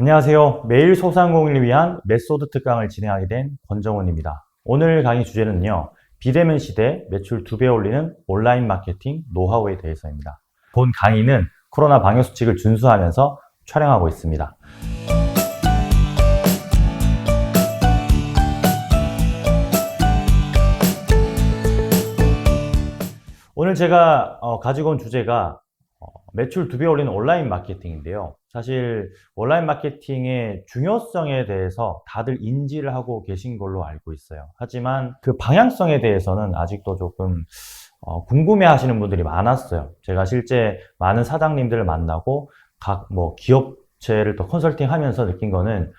안녕하세요. 매일 소상공인을 위한 메소드 특강을 진행하게 된 권정원입니다. 오늘 강의 주제는요. 비대면 시대 매출 2배 올리는 온라인 마케팅 노하우에 대해서입니다. 본 강의는 코로나 방역수칙을 준수하면서 촬영하고 있습니다. 오늘 제가 가지고 온 주제가 매출 2배 올리는 온라인 마케팅인데요. 사실 온라인 마케팅의 중요성에 대해서 다들 인지를 하고 계신 걸로 알고 있어요. 하지만 그 방향성에 대해서는 아직도 조금 궁금해 하시는 분들이 많았어요. 제가 실제 많은 사장님들을 만나고 각 기업체를 또 컨설팅 하면서 느낀 거는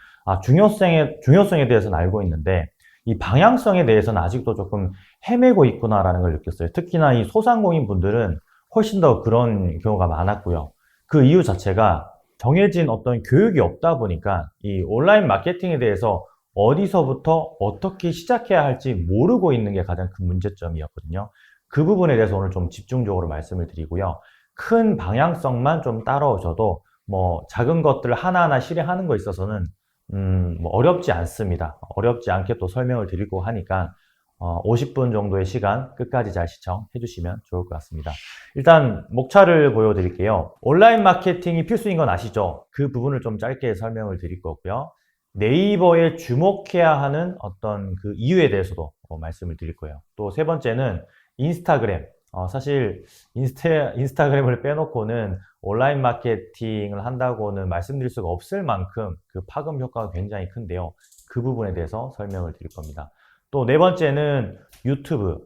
중요성에 대해서는 알고 있는데 이 방향성에 대해서는 아직도 조금 헤매고 있구나라는 걸 느꼈어요. 특히나 이 소상공인 분들은 훨씬 더 그런 경우가 많았고요. 그 이유 자체가 정해진 어떤 교육이 없다 보니까 이 온라인 마케팅에 대해서 어디서부터 어떻게 시작해야 할지 모르고 있는 게 가장 큰 문제점이었거든요. 그 부분에 대해서 오늘 좀 집중적으로 말씀을 드리고요. 큰 방향성만 좀 따라오셔도 작은 것들 하나하나 실행하는 거에 있어서는 어렵지 않습니다. 어렵지 않게 또 설명을 드리고 하니까 50분 정도의 시간 끝까지 잘 시청해 주시면 좋을 것 같습니다. 일단 목차를 보여드릴게요. 온라인 마케팅이 필수인 건 아시죠? 그 부분을 좀 짧게 설명을 드릴 거고요. 네이버에 주목해야 하는 어떤 그 이유에 대해서도 말씀을 드릴 거예요. 또 세 번째는 인스타그램. 사실 인스타그램을 빼놓고는 온라인 마케팅을 한다고는 말씀드릴 수가 없을 만큼 그 파급 효과가 굉장히 큰데요. 그 부분에 대해서 설명을 드릴 겁니다. 또 네 번째는 유튜브.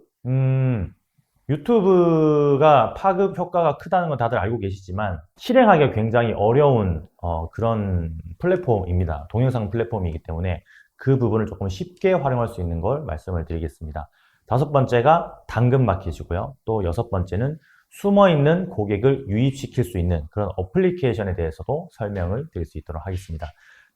유튜브가 파급 효과가 크다는 건 다들 알고 계시지만 실행하기가 굉장히 어려운 그런 플랫폼입니다. 동영상 플랫폼이기 때문에 그 부분을 조금 쉽게 활용할 수 있는 걸 말씀을 드리겠습니다. 다섯 번째가 당근 마켓이고요. 또 여섯 번째는 숨어있는 고객을 유입시킬 수 있는 그런 어플리케이션에 대해서도 설명을 드릴 수 있도록 하겠습니다.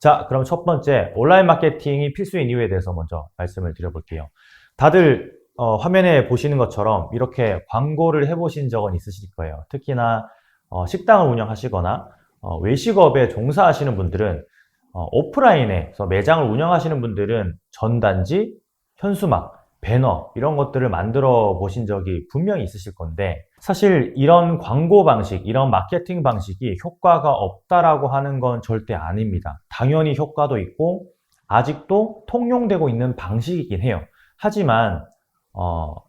자, 그럼 첫 번째 온라인 마케팅이 필수인 이유에 대해서 먼저 말씀을 드려볼게요. 다들 화면에 보시는 것처럼 이렇게 광고를 해보신 적은 있으실 거예요. 특히나 식당을 운영하시거나 외식업에 종사하시는 분들은 오프라인에서 매장을 운영하시는 분들은 전단지, 현수막, 배너 이런 것들을 만들어 보신 적이 분명히 있으실 건데 사실 이런 광고 방식, 이런 마케팅 방식이 효과가 없다라고 하는 건 절대 아닙니다. 당연히 효과도 있고 아직도 통용되고 있는 방식이긴 해요. 하지만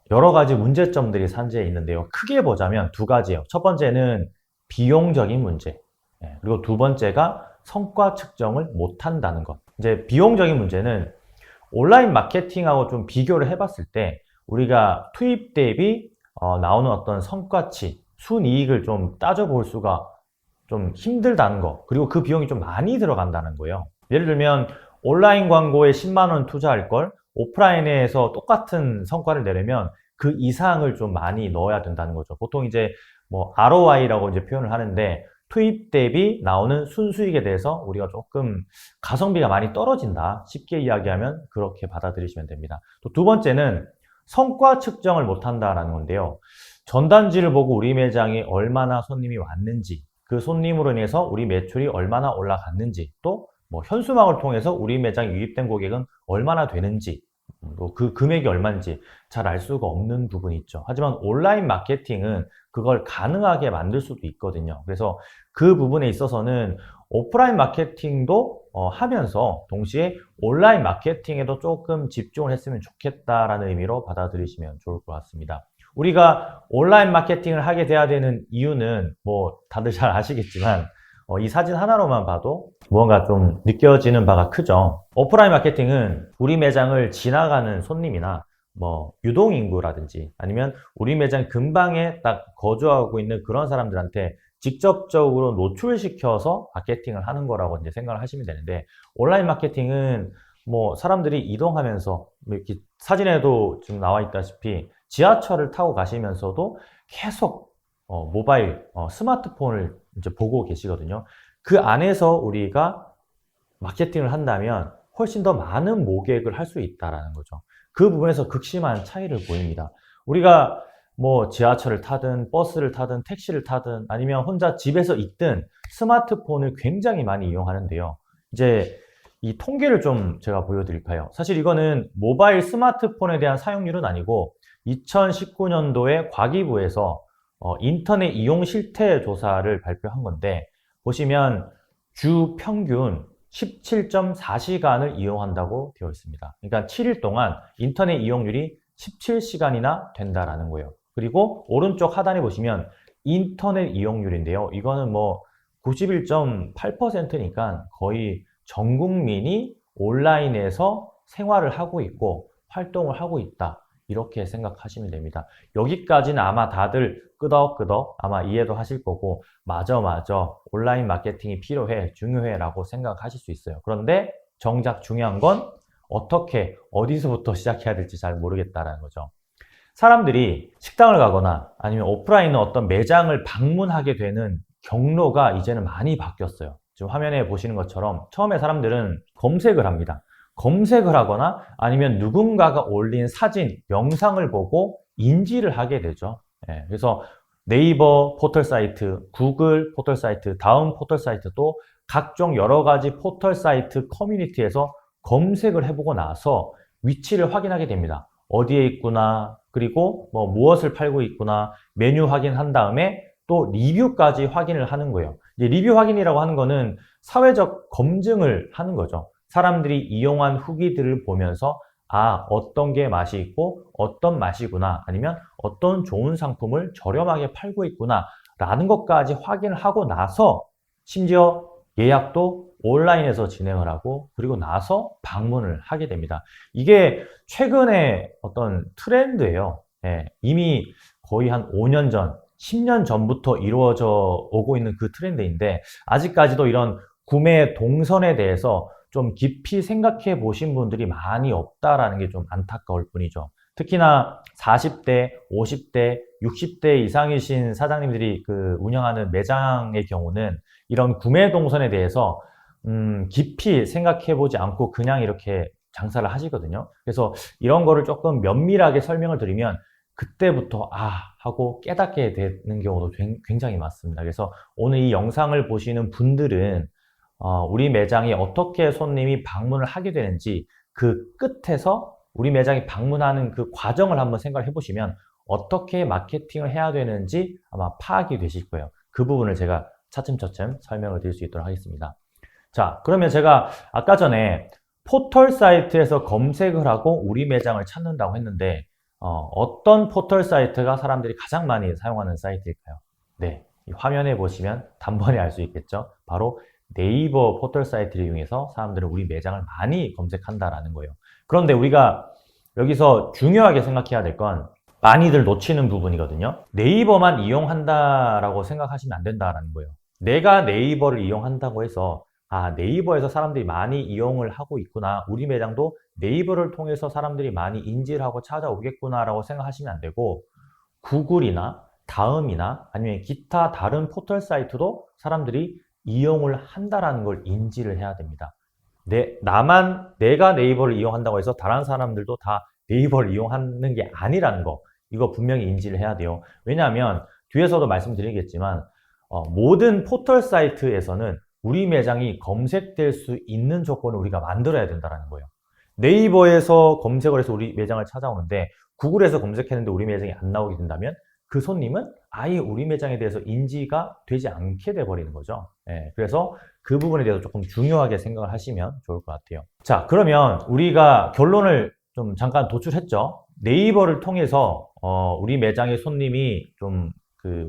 여러 가지 문제점들이 산재해 있는데요. 크게 보자면 두 가지예요. 첫 번째는 비용적인 문제, 그리고 두 번째가 성과 측정을 못한다는 것. 이제 비용적인 문제는 온라인 마케팅하고 좀 비교를 해봤을 때 우리가 투입 대비 나오는 어떤 성과치, 순이익을 좀 따져볼 수가 좀 힘들다는 거, 그리고 그 비용이 좀 많이 들어간다는 거예요. 예를 들면 온라인 광고에 10만 원 투자할 걸 오프라인에서 똑같은 성과를 내려면 그 이상을 좀 많이 넣어야 된다는 거죠. 보통 이제 ROI라고 이제 표현을 하는데 투입 대비 나오는 순수익에 대해서 우리가 조금 가성비가 많이 떨어진다. 쉽게 이야기하면 그렇게 받아들이시면 됩니다. 또 두 번째는 성과 측정을 못한다라는 건데요. 전단지를 보고 우리 매장에 얼마나 손님이 왔는지, 그 손님으로 인해서 우리 매출이 얼마나 올라갔는지, 또 현수막을 통해서 우리 매장에 유입된 고객은 얼마나 되는지, 그 금액이 얼마인지 잘 알 수가 없는 부분이 있죠. 하지만 온라인 마케팅은 그걸 가능하게 만들 수도 있거든요. 그래서 그 부분에 있어서는 오프라인 마케팅도 하면서 동시에 온라인 마케팅에도 조금 집중을 했으면 좋겠다라는 의미로 받아들이시면 좋을 것 같습니다. 우리가 온라인 마케팅을 하게 돼야 되는 이유는 다들 잘 아시겠지만 이 사진 하나로만 봐도 무언가 좀 느껴지는 바가 크죠. 오프라인 마케팅은 우리 매장을 지나가는 손님이나 유동인구라든지 아니면 우리 매장 근방에 딱 거주하고 있는 그런 사람들한테 직접적으로 노출시켜서 마케팅을 하는 거라고 이제 생각을 하시면 되는데, 온라인 마케팅은 사람들이 이동하면서 이렇게 사진에도 지금 나와 있다시피 지하철을 타고 가시면서도 계속 모바일, 스마트폰을 이제 보고 계시거든요. 그 안에서 우리가 마케팅을 한다면 훨씬 더 많은 모객을 할 수 있다라는 거죠. 그 부분에서 극심한 차이를 보입니다. 우리가 지하철을 타든 버스를 타든 택시를 타든 아니면 혼자 집에서 있든 스마트폰을 굉장히 많이 이용하는데요. 이제 이 통계를 좀 제가 보여드릴까요? 사실 이거는 모바일 스마트폰에 대한 사용률은 아니고 2019년도에 과기부에서 인터넷 이용 실태 조사를 발표한 건데 보시면 주 평균 17.4시간을 이용한다고 되어 있습니다. 그러니까 7일 동안 인터넷 이용률이 17시간이나 된다라는 거예요. 그리고 오른쪽 하단에 보시면 인터넷 이용률인데요. 이거는 뭐 91.8%니까 거의 전 국민이 온라인에서 생활을 하고 있고 활동을 하고 있다. 이렇게 생각하시면 됩니다. 여기까지는 아마 다들 끄덕끄덕 아마 이해도 하실 거고 맞아 온라인 마케팅이 필요해 중요해 라고 생각하실 수 있어요. 그런데 정작 중요한 건 어떻게 어디서부터 시작해야 될지 잘 모르겠다라는 거죠. 사람들이 식당을 가거나 아니면 오프라인의 어떤 매장을 방문하게 되는 경로가 이제는 많이 바뀌었어요. 지금 화면에 보시는 것처럼 처음에 사람들은 검색을 합니다. 검색을 하거나 아니면 누군가가 올린 사진, 영상을 보고 인지를 하게 되죠. 그래서 네이버 포털 사이트, 구글 포털 사이트, 다음 포털 사이트도 각종 여러 가지 포털 사이트 커뮤니티에서 검색을 해보고 나서 위치를 확인하게 됩니다. 어디에 있구나, 그리고 뭐 무엇을 팔고 있구나, 메뉴 확인한 다음에 또 리뷰까지 확인을 하는 거예요. 이제 리뷰 확인이라고 하는 거는 사회적 검증을 하는 거죠. 사람들이 이용한 후기들을 보면서 아, 어떤 게 맛이 있고 어떤 맛이구나 아니면 어떤 좋은 상품을 저렴하게 팔고 있구나 라는 것까지 확인을 하고 나서 심지어 예약도 온라인에서 진행을 하고 그리고 나서 방문을 하게 됩니다. 이게 최근에 어떤 트렌드예요. 이미 거의 한 5년 전, 10년 전부터 이루어져 오고 있는 그 트렌드인데 아직까지도 이런 구매 동선에 대해서 좀 깊이 생각해 보신 분들이 많이 없다라는 게 좀 안타까울 뿐이죠. 특히나 40대, 50대, 60대 이상이신 사장님들이 그 운영하는 매장의 경우는 이런 구매 동선에 대해서 깊이 생각해 보지 않고 그냥 이렇게 장사를 하시거든요. 그래서 이런 거를 조금 면밀하게 설명을 드리면 그때부터 아 하고 깨닫게 되는 경우도 굉장히 많습니다. 그래서 오늘 이 영상을 보시는 분들은 우리 매장에 어떻게 손님이 방문을 하게 되는지 그 끝에서 우리 매장에 방문하는 그 과정을 한번 생각을 해보시면 어떻게 마케팅을 해야 되는지 아마 파악이 되실 거예요. 그 부분을 제가 차츰차츰 설명을 드릴 수 있도록 하겠습니다. 자, 그러면 제가 아까 전에 포털 사이트에서 검색을 하고 우리 매장을 찾는다고 했는데 어떤 포털 사이트가 사람들이 가장 많이 사용하는 사이트일까요? 네, 이 화면에 보시면 단번에 알 수 있겠죠. 바로 네이버 포털 사이트를 이용해서 사람들은 우리 매장을 많이 검색한다라는 거예요. 그런데 우리가 여기서 중요하게 생각해야 될 건 많이들 놓치는 부분이거든요. 네이버만 이용한다라고 생각하시면 안 된다라는 거예요. 내가 네이버를 이용한다고 해서 아, 네이버에서 사람들이 많이 이용을 하고 있구나. 우리 매장도 네이버를 통해서 사람들이 많이 인지를 하고 찾아오겠구나라고 생각하시면 안 되고 구글이나 다음이나 아니면 기타 다른 포털 사이트도 사람들이 이용을 한다라는 걸 인지를 해야 됩니다. 내가 네이버를 이용한다고 해서 다른 사람들도 다 네이버를 이용하는 게 아니라는 거 이거 분명히 인지를 해야 돼요. 왜냐하면 뒤에서도 말씀드리겠지만 모든 포털 사이트에서는 우리 매장이 검색될 수 있는 조건을 우리가 만들어야 된다는 거예요. 네이버에서 검색을 해서 우리 매장을 찾아오는데 구글에서 검색했는데 우리 매장이 안 나오게 된다면 그 손님은 아예 우리 매장에 대해서 인지가 되지 않게 돼버리는 거죠. 그래서 그 부분에 대해서 조금 중요하게 생각을 하시면 좋을 것 같아요. 자, 그러면 우리가 결론을 좀 잠깐 도출했죠. 네이버를 통해서 우리 매장의 손님이 좀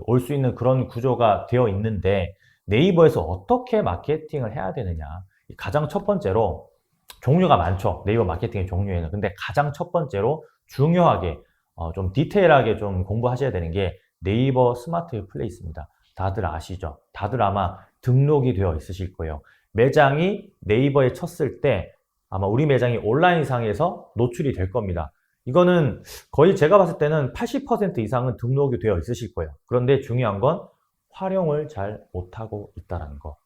올 수 있는 그런 구조가 되어 있는데 네이버에서 어떻게 마케팅을 해야 되느냐. 가장 첫 번째로 종류가 많죠. 네이버 마케팅의 종류에는. 근데 가장 첫 번째로 중요하게 좀 디테일하게 좀 공부하셔야 되는 게 네이버 스마트 플레이스입니다. 다들 아시죠? 다들 아마 등록이 되어 있으실 거예요. 매장이 네이버에 쳤을 때 아마 우리 매장이 온라인상에서 노출이 될 겁니다. 이거는 거의 제가 봤을 때는 80% 이상은 등록이 되어 있으실 거예요. 그런데 중요한 건 활용을 잘 못하고 있다는 거.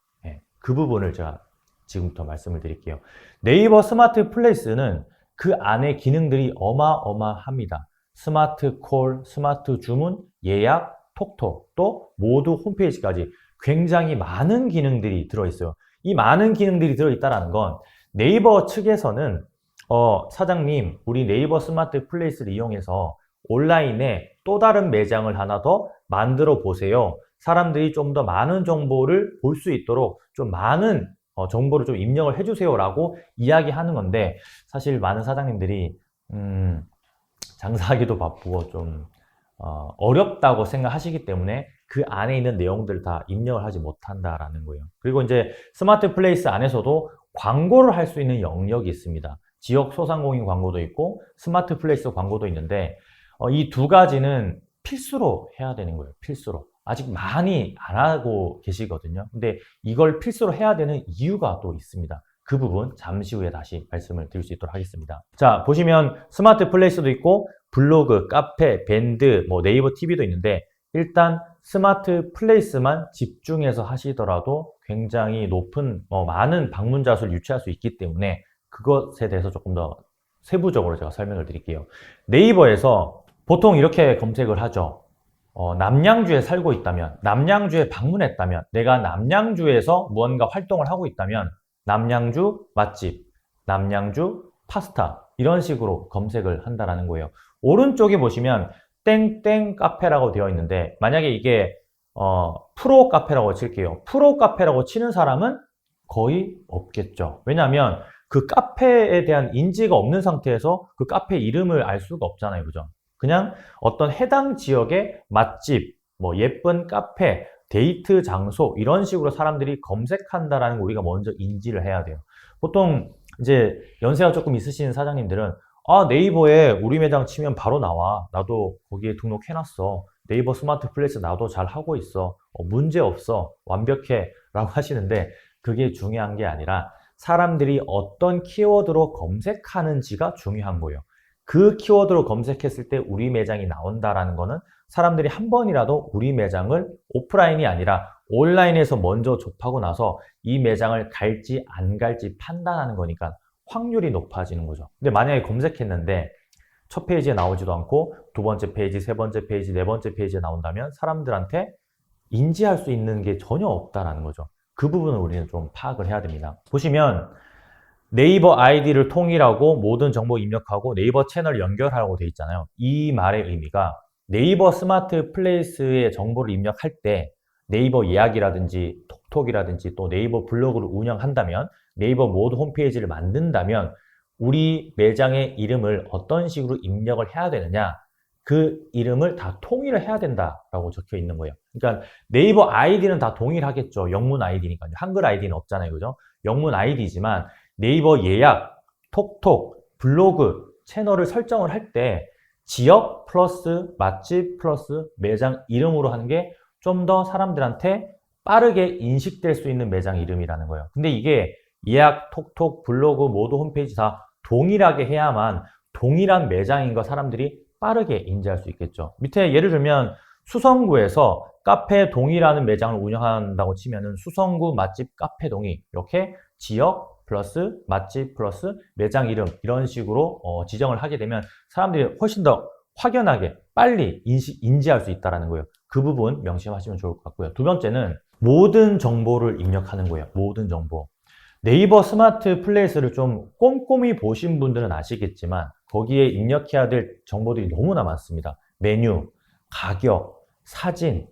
그 부분을 제가 지금부터 말씀을 드릴게요. 네이버 스마트 플레이스는 그 안에 기능들이 어마어마합니다. 스마트 콜, 스마트 주문, 예약, 톡톡, 또 모두 홈페이지까지 굉장히 많은 기능들이 들어있어요. 이 많은 기능들이 들어있다는 건 네이버 측에서는 사장님, 우리 네이버 스마트 플레이스를 이용해서 온라인에 또 다른 매장을 하나 더 만들어 보세요. 사람들이 좀 더 많은 정보를 볼 수 있도록 좀 많은 정보를 좀 입력을 해주세요 라고 이야기하는 건데, 사실 많은 사장님들이 장사하기도 바쁘고 좀 어렵다고 생각하시기 때문에 그 안에 있는 내용들을 다 입력을 하지 못한다라는 거예요. 그리고 이제 스마트 플레이스 안에서도 광고를 할 수 있는 영역이 있습니다. 지역 소상공인 광고도 있고 스마트 플레이스 광고도 있는데, 이 두 가지는 필수로 해야 되는 거예요. 필수로. 아직 많이 안 하고 계시거든요. 근데 이걸 필수로 해야 되는 이유가 또 있습니다. 그 부분 잠시 후에 다시 말씀을 드릴 수 있도록 하겠습니다. 자, 보시면 스마트 플레이스도 있고 블로그, 카페, 밴드, 네이버 TV도 있는데, 일단 스마트 플레이스만 집중해서 하시더라도 굉장히 높은 많은 방문자 수를 유치할 수 있기 때문에 그것에 대해서 조금 더 세부적으로 제가 설명을 드릴게요. 네이버에서 보통 이렇게 검색을 하죠. 남양주에 살고 있다면, 남양주에 방문했다면, 내가 남양주에서 무언가 활동을 하고 있다면 남양주 맛집, 남양주 파스타 이런 식으로 검색을 한다라는 거예요. 오른쪽에 보시면 땡땡 카페라고 되어 있는데, 만약에 이게 프로 카페라고 칠게요. 프로 카페라고 치는 사람은 거의 없겠죠. 왜냐하면 그 카페에 대한 인지가 없는 상태에서 그 카페 이름을 알 수가 없잖아요. 그죠? 그냥 어떤 해당 지역의 맛집, 예쁜 카페, 데이트 장소 이런 식으로 사람들이 검색한다라는 걸 우리가 먼저 인지를 해야 돼요. 보통 이제 연세가 조금 있으신 사장님들은 네이버에 우리 매장 치면 바로 나와. 나도 거기에 등록해놨어. 네이버 스마트 플레이스 나도 잘 하고 있어. 문제 없어. 완벽해. 라고 하시는데, 그게 중요한 게 아니라 사람들이 어떤 키워드로 검색하는지가 중요한 거예요. 그 키워드로 검색했을 때 우리 매장이 나온다라는 거는 사람들이 한 번이라도 우리 매장을 오프라인이 아니라 온라인에서 먼저 접하고 나서 이 매장을 갈지 안 갈지 판단하는 거니까 확률이 높아지는 거죠. 근데 만약에 검색했는데 첫 페이지에 나오지도 않고 두 번째 페이지, 세 번째 페이지, 네 번째 페이지에 나온다면 사람들한테 인지할 수 있는 게 전혀 없다라는 거죠. 그 부분을 우리는 좀 파악을 해야 됩니다. 보시면 네이버 아이디를 통일하고 모든 정보 입력하고 네이버 채널 연결하라고 되어 있잖아요. 이 말의 의미가 네이버 스마트 플레이스의 정보를 입력할 때 네이버 예약이라든지 톡톡이라든지 또 네이버 블로그를 운영한다면, 네이버 모드 홈페이지를 만든다면 우리 매장의 이름을 어떤 식으로 입력을 해야 되느냐, 그 이름을 다 통일을 해야 된다라고 적혀 있는 거예요. 그러니까 네이버 아이디는 다 동일하겠죠. 영문 아이디니까. 한글 아이디는 없잖아요. 그죠? 영문 아이디지만 네이버 예약, 톡톡, 블로그, 채널을 설정을 할 때 지역 플러스 맛집 플러스 매장 이름으로 하는 게 좀 더 사람들한테 빠르게 인식될 수 있는 매장 이름이라는 거예요. 근데 이게 예약, 톡톡, 블로그, 모두 홈페이지 다 동일하게 해야만 동일한 매장인 거 사람들이 빠르게 인지할 수 있겠죠. 밑에 예를 들면 수성구에서 카페 동이라는 매장을 운영한다고 치면은 수성구 맛집 카페 동이 이렇게 지역 플러스 맛집 플러스 매장 이름 이런 식으로 지정을 하게 되면 사람들이 훨씬 더 확연하게 빨리 인지할 수 있다는 거예요. 그 부분 명심하시면 좋을 것 같고요. 두 번째는 모든 정보를 입력하는 거예요. 모든 정보. 네이버 스마트 플레이스를 좀 꼼꼼히 보신 분들은 아시겠지만 거기에 입력해야 될 정보들이 너무나 많습니다. 메뉴, 가격, 사진,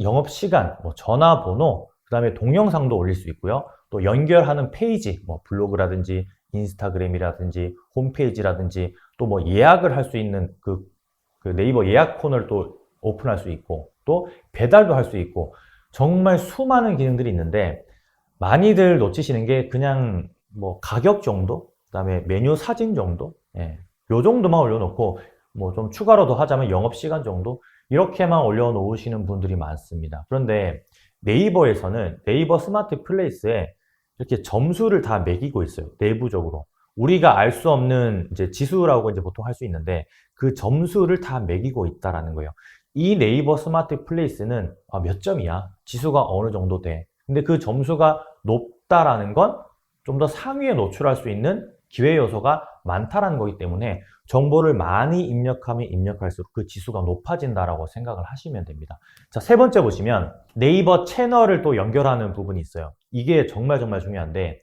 영업시간, 전화번호, 그 다음에 동영상도 올릴 수 있고요. 또 연결하는 페이지, 블로그라든지 인스타그램이라든지 홈페이지라든지 또 예약을 할 수 있는 그 네이버 예약 코너를 또 오픈할 수 있고 또 배달도 할 수 있고 정말 수많은 기능들이 있는데 많이들 놓치시는 게 그냥 가격 정도, 그 다음에 메뉴 사진 정도, 요 정도만 올려놓고 좀 추가로 더 하자면 영업시간 정도 이렇게만 올려놓으시는 분들이 많습니다. 그런데 네이버에서는 네이버 스마트 플레이스에 이렇게 점수를 다 매기고 있어요. 내부적으로. 우리가 알 수 없는 이제 지수라고 이제 보통 할 수 있는데 그 점수를 다 매기고 있다라는 거예요. 이 네이버 스마트 플레이스는 몇 점이야? 지수가 어느 정도 돼? 근데 그 점수가 높다라는 건 좀 더 상위에 노출할 수 있는 기회 요소가 많다라는 거기 때문에 정보를 많이 입력하면 입력할수록 그 지수가 높아진다라고 생각을 하시면 됩니다. 자, 세 번째 보시면 네이버 채널을 또 연결하는 부분이 있어요. 이게 정말 중요한데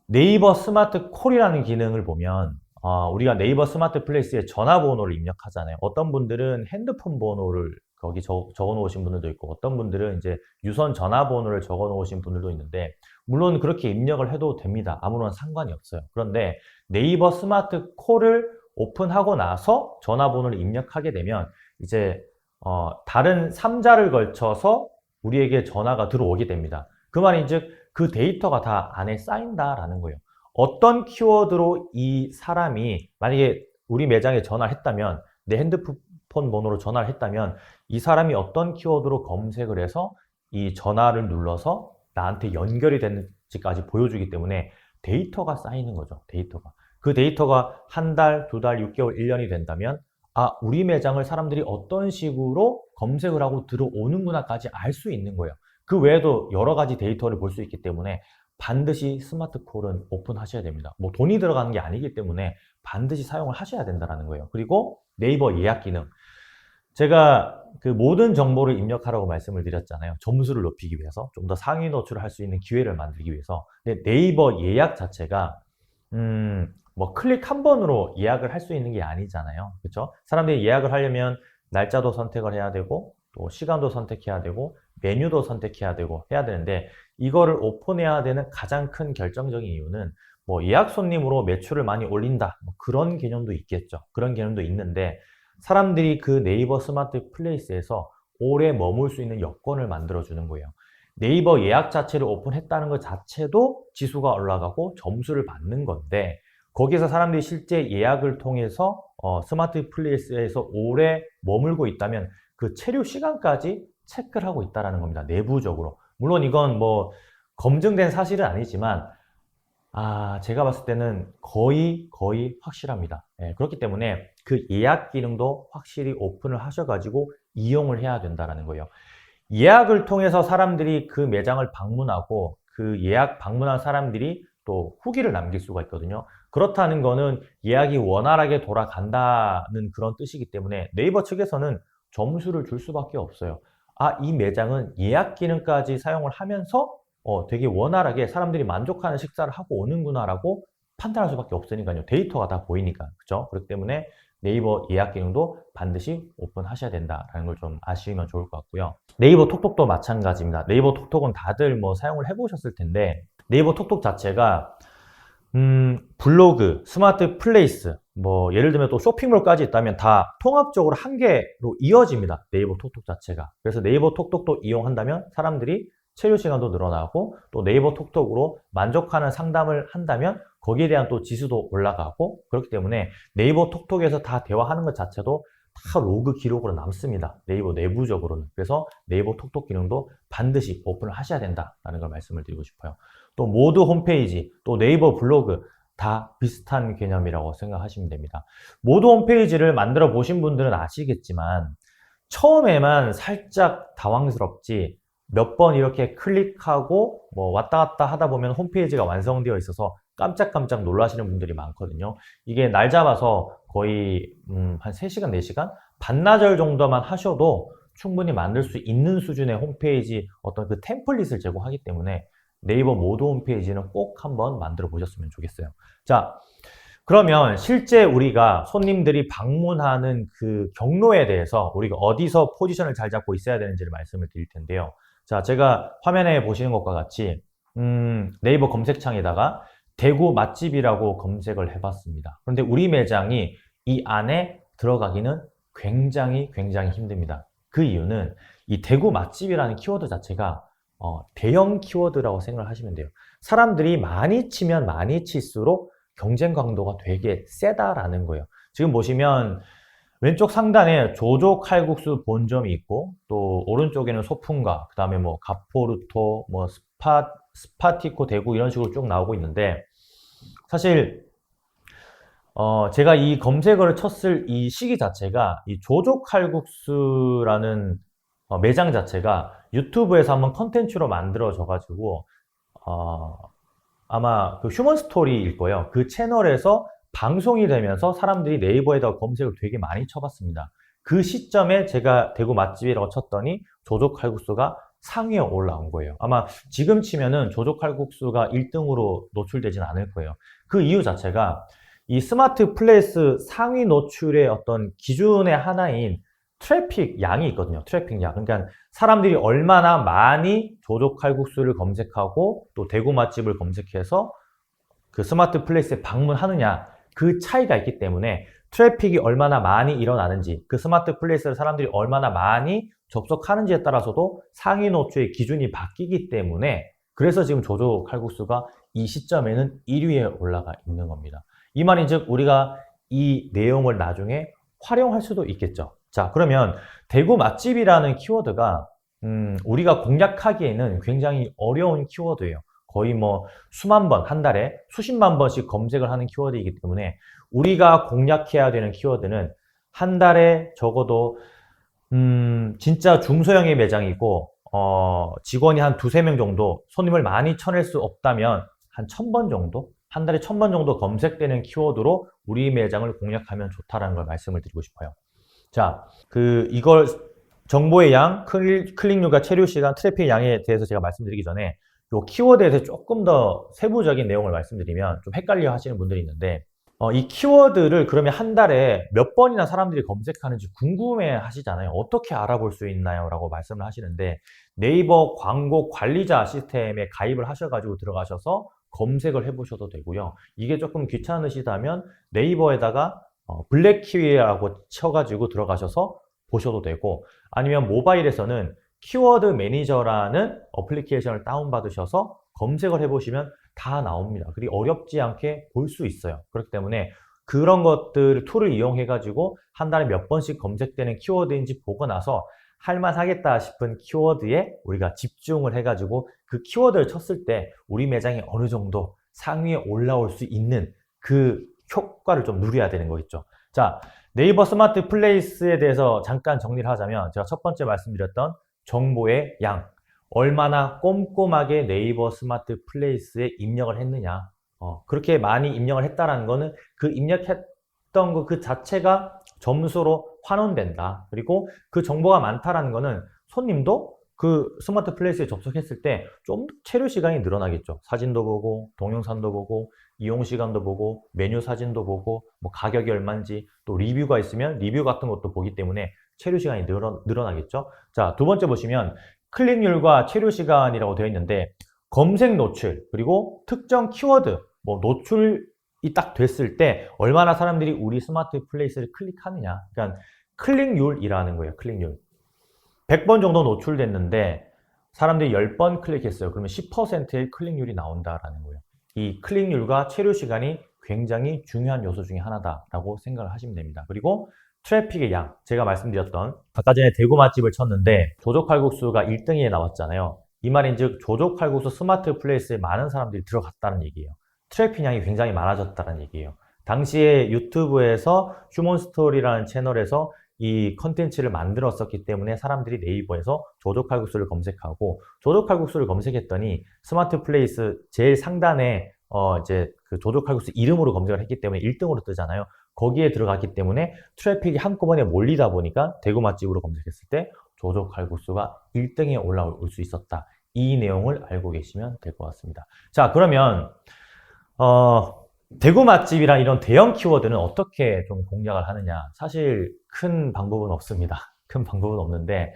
네이버 스마트 콜이라는 기능을 보면 우리가 네이버 스마트 플레이스에 전화번호를 입력하잖아요. 어떤 분들은 핸드폰 번호를 거기 적어 놓으신 분들도 있고 어떤 분들은 이제 유선 전화번호를 적어 놓으신 분들도 있는데 물론 그렇게 입력을 해도 됩니다. 아무런 상관이 없어요. 그런데 네이버 스마트 콜을 오픈하고 나서 전화번호를 입력하게 되면 이제 다른 3자를 걸쳐서 우리에게 전화가 들어오게 됩니다. 그 말인즉 그 데이터가 다 안에 쌓인다라는 거예요. 어떤 키워드로 이 사람이 만약에 우리 매장에 전화를 했다면 내 핸드폰 번호로 전화를 했다면 이 사람이 어떤 키워드로 검색을 해서 이 전화를 눌러서 나한테 연결이 됐는지까지 보여주기 때문에 데이터가 쌓이는 거죠. 데이터가. 그 데이터가 한 달, 두 달, 6개월, 1년이 된다면 우리 매장을 사람들이 어떤 식으로 검색을 하고 들어오는구나까지 알 수 있는 거예요. 그 외에도 여러 가지 데이터를 볼 수 있기 때문에 반드시 스마트 콜은 오픈하셔야 됩니다. 뭐 돈이 들어가는 게 아니기 때문에 반드시 사용을 하셔야 된다는 거예요. 그리고 네이버 예약 기능. 제가 그 모든 정보를 입력하라고 말씀을 드렸잖아요. 점수를 높이기 위해서, 좀 더 상위 노출을 할 수 있는 기회를 만들기 위해서. 근데 네이버 예약 자체가 뭐 클릭 한 번으로 예약을 할 수 있는 게 아니잖아요. 그렇죠? 사람들이 예약을 하려면 날짜도 선택을 해야 되고 또 시간도 선택해야 되고 메뉴도 선택해야 되고 해야 되는데 이거를 오픈해야 되는 가장 큰 결정적인 이유는 뭐 예약 손님으로 매출을 많이 올린다 뭐 그런 개념도 있겠죠. 그런 개념도 있는데 사람들이 그 네이버 스마트 플레이스에서 오래 머물 수 있는 여건을 만들어 주는 거예요. 네이버 예약 자체를 오픈했다는 것 자체도 지수가 올라가고 점수를 받는 건데 거기서 사람들이 실제 예약을 통해서 스마트 플레이스에서 오래 머물고 있다면 그 체류 시간까지 체크를 하고 있다는 겁니다. 내부적으로. 물론 이건 뭐 검증된 사실은 아니지만 제가 봤을 때는 거의 확실합니다. 그렇기 때문에 그 예약 기능도 확실히 오픈을 하셔가지고 이용을 해야 된다는 거예요. 예약을 통해서 사람들이 그 매장을 방문하고 그 예약 방문한 사람들이 또 후기를 남길 수가 있거든요. 그렇다는 거는 예약이 원활하게 돌아간다는 그런 뜻이기 때문에 네이버 측에서는 점수를 줄 수밖에 없어요. 이 매장은 예약 기능까지 사용을 하면서 되게 원활하게 사람들이 만족하는 식사를 하고 오는구나라고 판단할 수밖에 없으니까요. 데이터가 다 보이니까. 그렇죠? 그렇기 때문에 네이버 예약 기능도 반드시 오픈하셔야 된다라는 걸 좀 아시면 좋을 것 같고요. 네이버 톡톡도 마찬가지입니다. 네이버 톡톡은 다들 뭐 사용을 해보셨을 텐데 네이버 톡톡 자체가 블로그, 스마트 플레이스, 뭐 예를 들면 또 쇼핑몰까지 있다면 다 통합적으로 한 개로 이어집니다. 네이버 톡톡 자체가. 그래서 네이버 톡톡도 이용한다면 사람들이 체류 시간도 늘어나고 또 네이버 톡톡으로 만족하는 상담을 한다면 거기에 대한 또 지수도 올라가고 그렇기 때문에 네이버 톡톡에서 다 대화하는 것 자체도 다 로그 기록으로 남습니다. 네이버 내부적으로는. 그래서 네이버 톡톡 기능도 반드시 오픈을 하셔야 된다는 걸 말씀을 드리고 싶어요. 또 모드 홈페이지, 또 네이버 블로그 다 비슷한 개념이라고 생각하시면 됩니다. 모드 홈페이지를 만들어 보신 분들은 아시겠지만 처음에만 살짝 당황스럽지 몇 번 이렇게 클릭하고 뭐 왔다 갔다 하다 보면 홈페이지가 완성되어 있어서 깜짝깜짝 놀라시는 분들이 많거든요. 이게 날 잡아서 거의 한 3시간, 4시간? 반나절 정도만 하셔도 충분히 만들 수 있는 수준의 홈페이지 어떤 그 템플릿을 제공하기 때문에 네이버 모드 홈페이지는 꼭 한번 만들어 보셨으면 좋겠어요. 자, 그러면 실제 우리가 손님들이 방문하는 그 경로에 대해서 우리가 어디서 포지션을 잘 잡고 있어야 되는지를 말씀을 드릴 텐데요. 자, 제가 화면에 보시는 것과 같이 네이버 검색창에다가 대구 맛집이라고 검색을 해봤습니다. 그런데 우리 매장이 이 안에 들어가기는 굉장히 힘듭니다. 그 이유는 이 대구 맛집이라는 키워드 자체가 대형 키워드라고 생각을 하시면 돼요. 사람들이 많이 치면 많이 칠수록 경쟁 강도가 되게 세다라는 거예요. 지금 보시면 왼쪽 상단에 조조 칼국수 본점이 있고 또 오른쪽에는 소풍가, 그 다음에 뭐 가포르토, 뭐 스파티코 대구 이런 식으로 쭉 나오고 있는데 사실 제가 이 검색어를 쳤을 이 시기 자체가 이 조조 칼국수라는 매장 자체가 유튜브에서 한번 컨텐츠로 만들어져 가지고 아마 그 휴먼 스토리일 거예요. 그 채널에서 방송이 되면서 사람들이 네이버에다가 검색을 되게 많이 쳐봤습니다. 그 시점에 제가 대구 맛집이라고 쳤더니 조조칼국수가 상위에 올라온 거예요. 아마 지금 치면은 조조칼국수가 1등으로 노출되진 않을 거예요. 그 이유 자체가 이 스마트 플레이스 상위 노출의 어떤 기준의 하나인 트래픽 양이 있거든요. 트래픽 양. 그러니까 사람들이 얼마나 많이 조조칼국수를 검색하고 또 대구 맛집을 검색해서 그 스마트 플레이스에 방문하느냐, 그 차이가 있기 때문에 트래픽이 얼마나 많이 일어나는지, 그 스마트 플레이스를 사람들이 얼마나 많이 접속하는지에 따라서도 상위 노출의 기준이 바뀌기 때문에, 그래서 지금 조조 칼국수가 이 시점에는 1위에 올라가 있는 겁니다. 이 말인 즉 우리가 이 내용을 나중에 활용할 수도 있겠죠. 자, 그러면 대구 맛집이라는 키워드가 우리가 공략하기에는 굉장히 어려운 키워드예요. 거의 뭐 수만 번, 한 달에 수십만 번씩 검색을 하는 키워드이기 때문에 우리가 공략해야 되는 키워드는 한 달에 적어도 진짜 중소형의 매장이고 직원이 한 두세 명 정도, 손님을 많이 쳐낼 수 없다면 한 1000번 정도? 한 달에 1000번 정도 검색되는 키워드로 우리 매장을 공략하면 좋다라는 걸 말씀을 드리고 싶어요. 자, 이걸 정보의 양, 클릭률과 체류 시간, 트래픽 양에 대해서 제가 말씀드리기 전에 이 키워드에 대해서 조금 더 세부적인 내용을 말씀드리면 좀 헷갈려 하시는 분들이 있는데, 이 키워드를 그러면 한 달에 몇 번이나 사람들이 검색하는지 궁금해 하시잖아요. 어떻게 알아볼 수 있나요? 라고 말씀을 하시는데, 네이버 광고 관리자 시스템에 가입을 하셔가지고 들어가셔서 검색을 해보셔도 되고요. 이게 조금 귀찮으시다면 네이버에다가 블랙키위라고 쳐가지고 들어가셔서 보셔도 되고, 아니면 모바일에서는 키워드 매니저라는 어플리케이션을 다운받으셔서 검색을 해보시면 다 나옵니다. 그리고 어렵지 않게 볼 수 있어요. 그렇기 때문에 그런 것들 툴을 이용해가지고 한 달에 몇 번씩 검색되는 키워드인지 보고 나서 할만하겠다 싶은 키워드에 우리가 집중을 해가지고 그 키워드를 쳤을 때 우리 매장이 어느 정도 상위에 올라올 수 있는 그 효과를 좀 누려야 되는 거겠죠. 자, 네이버 스마트 플레이스에 대해서 잠깐 정리를 하자면, 제가 첫 번째 말씀드렸던 정보의 양, 얼마나 꼼꼼하게 네이버 스마트 플레이스에 입력을 했느냐, 그렇게 많이 입력을 했다라는 거는 그 입력했던 거 그 자체가 점수로 환원된다. 그리고 그 정보가 많다라는 거는 손님도 그 스마트 플레이스에 접속했을 때 좀 체류 시간이 늘어나겠죠. 사진도 보고, 동영상도 보고, 이용 시간도 보고, 메뉴 사진도 보고, 뭐 가격이 얼마인지, 또 리뷰가 있으면 리뷰 같은 것도 보기 때문에 체류 시간이 늘어나겠죠. 자, 두 번째 보시면 클릭률과 체류 시간이라고 되어 있는데, 검색 노출, 그리고 특정 키워드, 뭐 노출이 딱 됐을 때 얼마나 사람들이 우리 스마트 플레이스를 클릭하느냐. 그러니까 클릭률이라는 거예요. 클릭률. 100번 정도 노출됐는데 사람들이 10번 클릭했어요. 그러면 10%의 클릭률이 나온다라는 거예요. 이 클릭률과 체류 시간이 굉장히 중요한 요소 중에 하나다라고 생각을 하시면 됩니다. 그리고 트래픽의 양, 제가 말씀드렸던 아까 전에 대구 맛집을 쳤는데 조조칼국수가 1등에 나왔잖아요. 이 말인 즉 조조칼국수 스마트 플레이스에 많은 사람들이 들어갔다는 얘기예요. 트래픽 양이 굉장히 많아졌다는 얘기예요. 당시에 유튜브에서 휴먼스토리라는 채널에서 이 컨텐츠를 만들었었기 때문에 사람들이 네이버에서 조조칼국수를 검색하고, 조조칼국수를 검색했더니 스마트 플레이스 제일 상단에 이제 그 조조칼국수 이름으로 검색을 했기 때문에 1등으로 뜨잖아요. 거기에 들어갔기 때문에 트래픽이 한꺼번에 몰리다 보니까 대구 맛집으로 검색했을 때 조조칼국수가 1등에 올라올 수 있었다. 이 내용을 알고 계시면 될 것 같습니다. 자, 그러면 대구 맛집이랑 이런 대형 키워드는 어떻게 좀 공략을 하느냐. 사실 큰 방법은 없습니다. 큰 방법은 없는데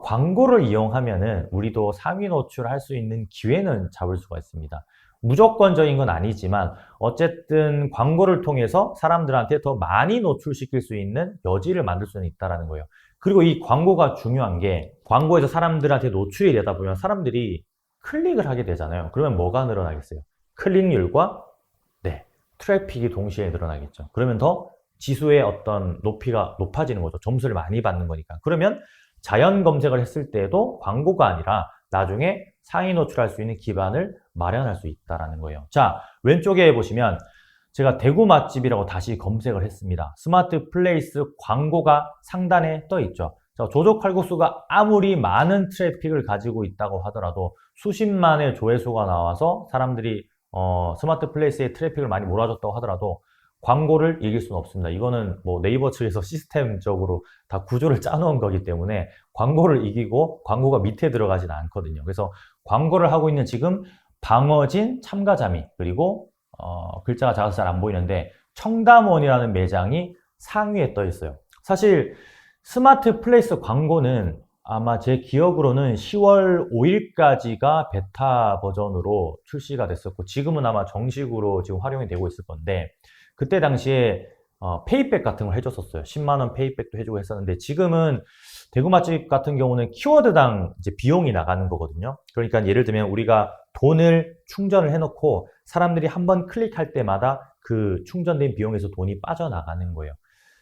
광고를 이용하면은 우리도 상위 노출할 수 있는 기회는 잡을 수가 있습니다. 무조건적인 건 아니지만 어쨌든 광고를 통해서 사람들한테 더 많이 노출시킬 수 있는 여지를 만들 수는 있다는 거예요. 그리고 이 광고가 중요한 게, 광고에서 사람들한테 노출이 되다 보면 사람들이 클릭을 하게 되잖아요. 그러면 뭐가 늘어나겠어요? 클릭률과 트래픽이 동시에 늘어나겠죠. 그러면 더 지수의 어떤 높이가 높아지는 거죠. 점수를 많이 받는 거니까. 그러면 자연 검색을 했을 때도 광고가 아니라 나중에 상위 노출할 수 있는 기반을 마련할 수 있다는 거예요. 자, 왼쪽에 보시면 제가 대구 맛집이라고 다시 검색을 했습니다. 스마트 플레이스 광고가 상단에 떠 있죠. 자, 조조칼국수가 아무리 많은 트래픽을 가지고 있다고 하더라도 수십만의 조회수가 나와서 사람들이 스마트 플레이스에 트래픽을 많이 몰아줬다고 하더라도 광고를 이길 수는 없습니다. 이거는 뭐 네이버 측에서 시스템적으로 다 구조를 짜놓은 거기 때문에 광고를 이기고 광고가 밑에 들어가진 않거든요. 그래서 광고를 하고 있는 지금 방어진 참가자미, 그리고 글자가 작아서 잘 안 보이는데 청담원이라는 매장이 상위에 떠 있어요. 사실 스마트 플레이스 광고는 아마 제 기억으로는 10월 5일까지가 베타 버전으로 출시가 됐었고, 지금은 아마 정식으로 지금 활용이 되고 있을 건데, 그때 당시에 페이백 같은 걸 해줬었어요. 10만원 페이백도 해주고 했었는데, 지금은 대구 맛집 같은 경우는 키워드당 이제 비용이 나가는 거거든요. 그러니까 예를 들면 우리가 돈을 충전을 해놓고 사람들이 한번 클릭할 때마다 그 충전된 비용에서 돈이 빠져나가는 거예요.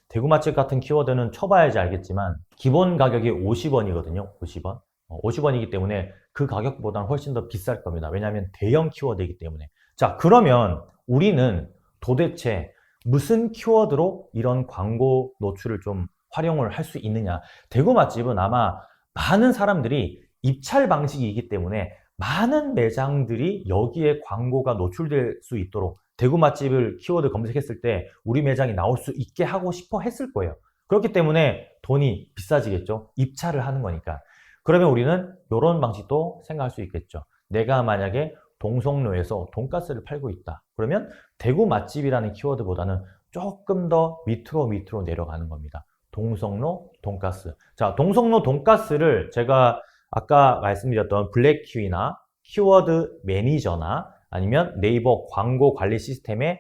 대구 맛집 같은 키워드는 쳐봐야지 알겠지만 기본 가격이 50원이거든요. 50원. 50원이기 때문에 그 가격보다는 훨씬 더 비쌀 겁니다. 왜냐하면 대형 키워드이기 때문에. 자, 그러면 우리는 도대체 무슨 키워드로 이런 광고 노출을 좀 활용을 할 수 있느냐. 대구 맛집은 아마 많은 사람들이 입찰 방식이기 때문에 많은 매장들이 여기에 광고가 노출될 수 있도록 대구 맛집을 키워드 검색했을 때 우리 매장이 나올 수 있게 하고 싶어 했을 거예요. 그렇기 때문에 돈이 비싸지겠죠. 입찰을 하는 거니까. 그러면 우리는 이런 방식도 생각할 수 있겠죠. 내가 만약에 동성로에서 돈가스를 팔고 있다. 그러면 대구 맛집이라는 키워드보다는 조금 더 밑으로 내려가는 겁니다. 동성로 돈가스. 자, 동성로 돈가스를 제가 아까 말씀드렸던 블랙키위나 키워드 매니저나 아니면 네이버 광고 관리 시스템의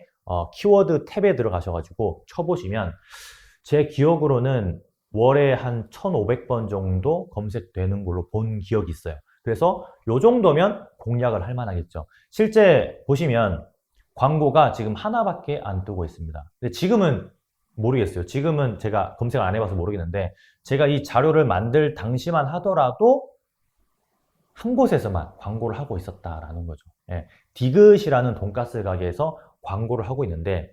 키워드 탭에 들어가셔가지고 쳐보시면 제 기억으로는 월에 한 1,500번 정도 검색되는 걸로 본 기억이 있어요. 그래서 요 정도면 공략을 할 만하겠죠. 실제 보시면 광고가 지금 하나밖에 안 뜨고 있습니다. 근데 지금은 모르겠어요. 지금은 제가 검색을 안 해봐서 모르겠는데 제가 이 자료를 만들 당시만 하더라도 한 곳에서만 광고를 하고 있었다라는 거죠. 예, 디귿이라는 돈가스 가게에서 광고를 하고 있는데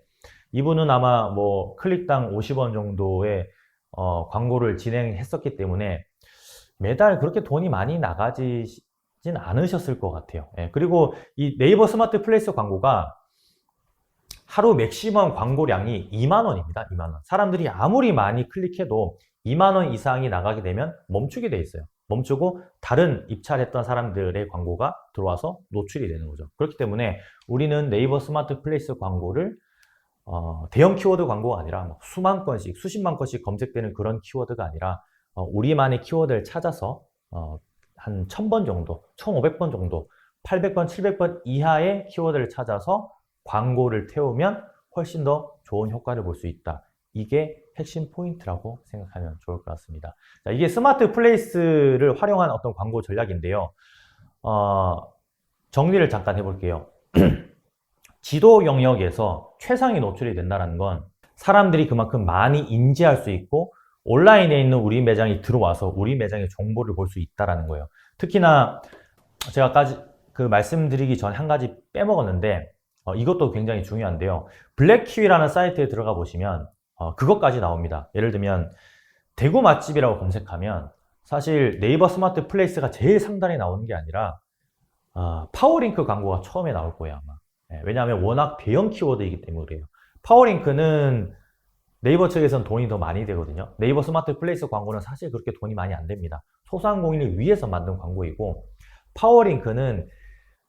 이분은 아마 뭐 클릭당 50원 정도의 광고를 진행했었기 때문에 매달 그렇게 돈이 많이 나가진 않으셨을 것 같아요. 예, 그리고 이 네이버 스마트 플레이스 광고가 하루 맥시멈 광고량이 2만 원입니다. 2만 원. 사람들이 아무리 많이 클릭해도 2만 원 이상이 나가게 되면 멈추게 돼 있어요. 멈추고 다른 입찰했던 사람들의 광고가 들어와서 노출이 되는 거죠. 그렇기 때문에 우리는 네이버 스마트 플레이스 광고를 대형 키워드 광고가 아니라 수만 건씩, 수십만 건씩 검색되는 그런 키워드가 아니라 우리만의 키워드를 찾아서 한 1000번 정도, 1500번 정도, 800번, 700번 이하의 키워드를 찾아서 광고를 태우면 훨씬 더 좋은 효과를 볼 수 있다. 이게 핵심 포인트라고 생각하면 좋을 것 같습니다. 자, 이게 스마트 플레이스를 활용한 어떤 광고 전략인데요. 정리를 잠깐 해볼게요. 지도 영역에서 최상위 노출이 된다는 건 사람들이 그만큼 많이 인지할 수 있고 온라인에 있는 우리 매장이 들어와서 우리 매장의 정보를 볼 수 있다는 거예요. 특히나 제가 말씀드리기 전에 한 가지 빼먹었는데 이것도 굉장히 중요한데요. 블랙키위라는 사이트에 들어가 보시면 그것까지 나옵니다. 예를 들면 대구 맛집이라고 검색하면 사실 네이버 스마트 플레이스가 제일 상단에 나오는 게 아니라 파워링크 광고가 처음에 나올 거예요, 아마. 왜냐하면 워낙 대형 키워드이기 때문에 그래요. 파워링크는 네이버 측에서는 돈이 더 많이 되거든요. 네이버 스마트 플레이스 광고는 사실 그렇게 돈이 많이 안 됩니다. 소상공인을 위해서 만든 광고이고, 파워링크는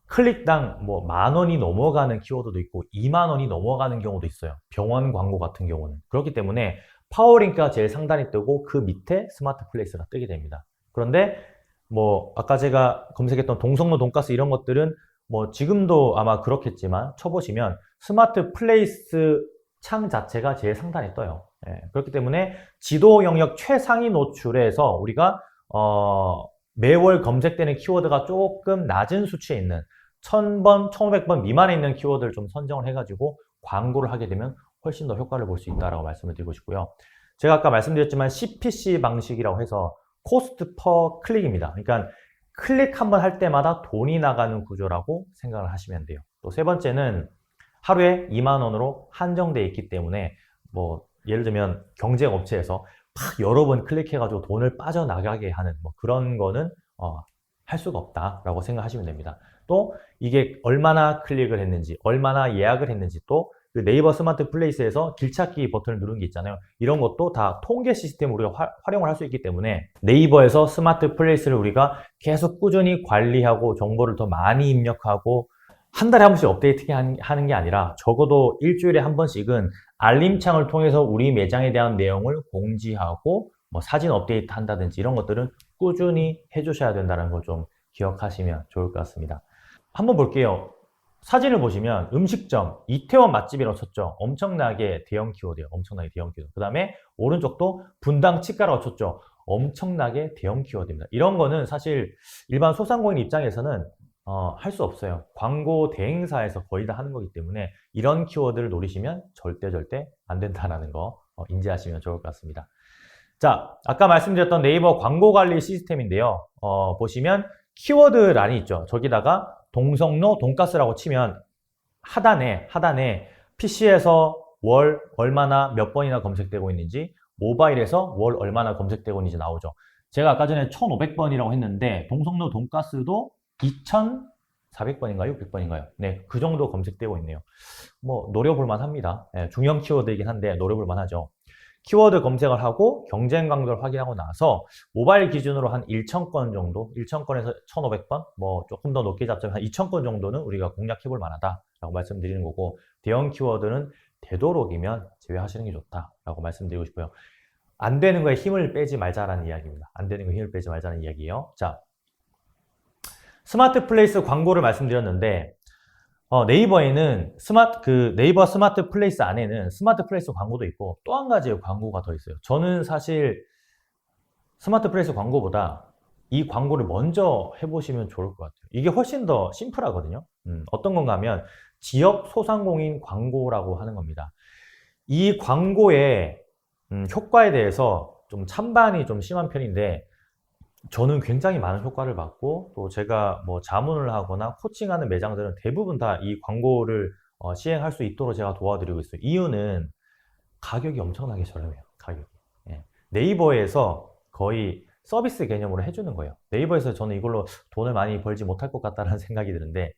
클릭당 뭐 10,000원이 넘어가는 키워드도 있고 20,000원이 넘어가는 경우도 있어요. 병원 광고 같은 경우는. 그렇기 때문에 파워링크가 제일 상단에 뜨고 그 밑에 스마트 플레이스가 뜨게 됩니다. 그런데 뭐 아까 제가 검색했던 동성로 돈가스 이런 것들은 뭐 지금도 아마 그렇겠지만 쳐보시면 스마트 플레이스 창 자체가 제일 상단에 떠요. 그렇기 때문에 지도 영역 최상위 노출에서 우리가 매월 검색되는 키워드가 조금 낮은 수치에 있는 1000번, 1500번 미만에 있는 키워드를 좀 선정을 해가지고 광고를 하게 되면 훨씬 더 효과를 볼 수 있다라고 말씀을 드리고 싶고요. 제가 아까 말씀드렸지만 CPC 방식이라고 해서 코스트 퍼 클릭입니다. 그러니까 클릭 한번 할 때마다 돈이 나가는 구조라고 생각을 하시면 돼요. 또 세 번째는 하루에 2만 원으로 한정되어 있기 때문에 뭐 예를 들면 경쟁 업체에서 막 여러 번 클릭해가지고 돈을 빠져나가게 하는 뭐 그런 거는 할 수가 없다라고 생각하시면 됩니다. 또 이게 얼마나 클릭을 했는지, 얼마나 예약을 했는지 또 그 네이버 스마트 플레이스에서 길찾기 버튼을 누르는 게 있잖아요. 이런 것도 다 통계 시스템으로 우리가 활용을 할 수 있기 때문에 네이버에서 스마트 플레이스를 우리가 계속 꾸준히 관리하고 정보를 더 많이 입력하고 한 달에 한 번씩 업데이트 하는 게 아니라 적어도 일주일에 한 번씩은 알림창을 통해서 우리 매장에 대한 내용을 공지하고 뭐 사진 업데이트 한다든지 이런 것들은 꾸준히 해주셔야 된다는 걸 좀 기억하시면 좋을 것 같습니다. 한번 볼게요. 사진을 보시면 음식점, 이태원 맛집이라고 쳤죠. 엄청나게 대형 키워드예요. 엄청나게 대형 키워드. 그 다음에 오른쪽도 분당 치과라고 쳤죠. 엄청나게 대형 키워드입니다. 이런 거는 사실 일반 소상공인 입장에서는 할 수 없어요. 광고 대행사에서 거의 다 하는 거기 때문에 이런 키워드를 노리시면 절대 안 된다는 거 인지하시면 좋을 것 같습니다. 자, 아까 말씀드렸던 네이버 광고 관리 시스템인데요. 보시면 키워드 란이 있죠. 저기다가 동성로 돈가스라고 치면 하단에 PC에서 월 얼마나 몇 번이나 검색되고 있는지, 모바일에서 월 얼마나 검색되고 있는지 나오죠. 제가 아까 전에 1500번이라고 했는데 동성로 돈가스도 2400번인가요? 600번인가요? 네, 그 정도 검색되고 있네요. 뭐 노려볼만 합니다. 네, 중형 키워드이긴 한데 노려볼만 하죠. 키워드 검색을 하고 경쟁 강도를 확인하고 나서 모바일 기준으로 한 1000건 정도, 1000건에서 1500번, 뭐 조금 더 높게 잡자면 한 2000건 정도는 우리가 공략해 볼 만하다라고 말씀드리는 거고, 대형 키워드는 되도록이면 제외하시는 게 좋다라고 말씀드리고 싶어요. 안 되는 거에 힘을 빼지 말자라는 이야기입니다. 안 되는 거에 힘을 빼지 말자는 이야기예요. 자, 스마트 플레이스 광고를 말씀드렸는데 네이버에는 네이버 스마트 플레이스 안에는 스마트 플레이스 광고도 있고 또 한 가지의 광고가 더 있어요. 저는 사실 스마트 플레이스 광고보다 이 광고를 먼저 해보시면 좋을 것 같아요. 이게 훨씬 더 심플하거든요. 어떤 건가 하면 지역 소상공인 광고라고 하는 겁니다. 이 광고의 효과에 대해서 좀 찬반이 좀 심한 편인데 저는 굉장히 많은 효과를 받고, 또 제가 뭐 자문을 하거나 코칭하는 매장들은 대부분 다 이 광고를 시행할 수 있도록 제가 도와드리고 있어요. 이유는 가격이 엄청나게 저렴해요. 가격이. 예. 네이버에서 거의 서비스 개념으로 해주는 거예요. 네이버에서 저는 이걸로 돈을 많이 벌지 못할 것 같다는 생각이 드는데,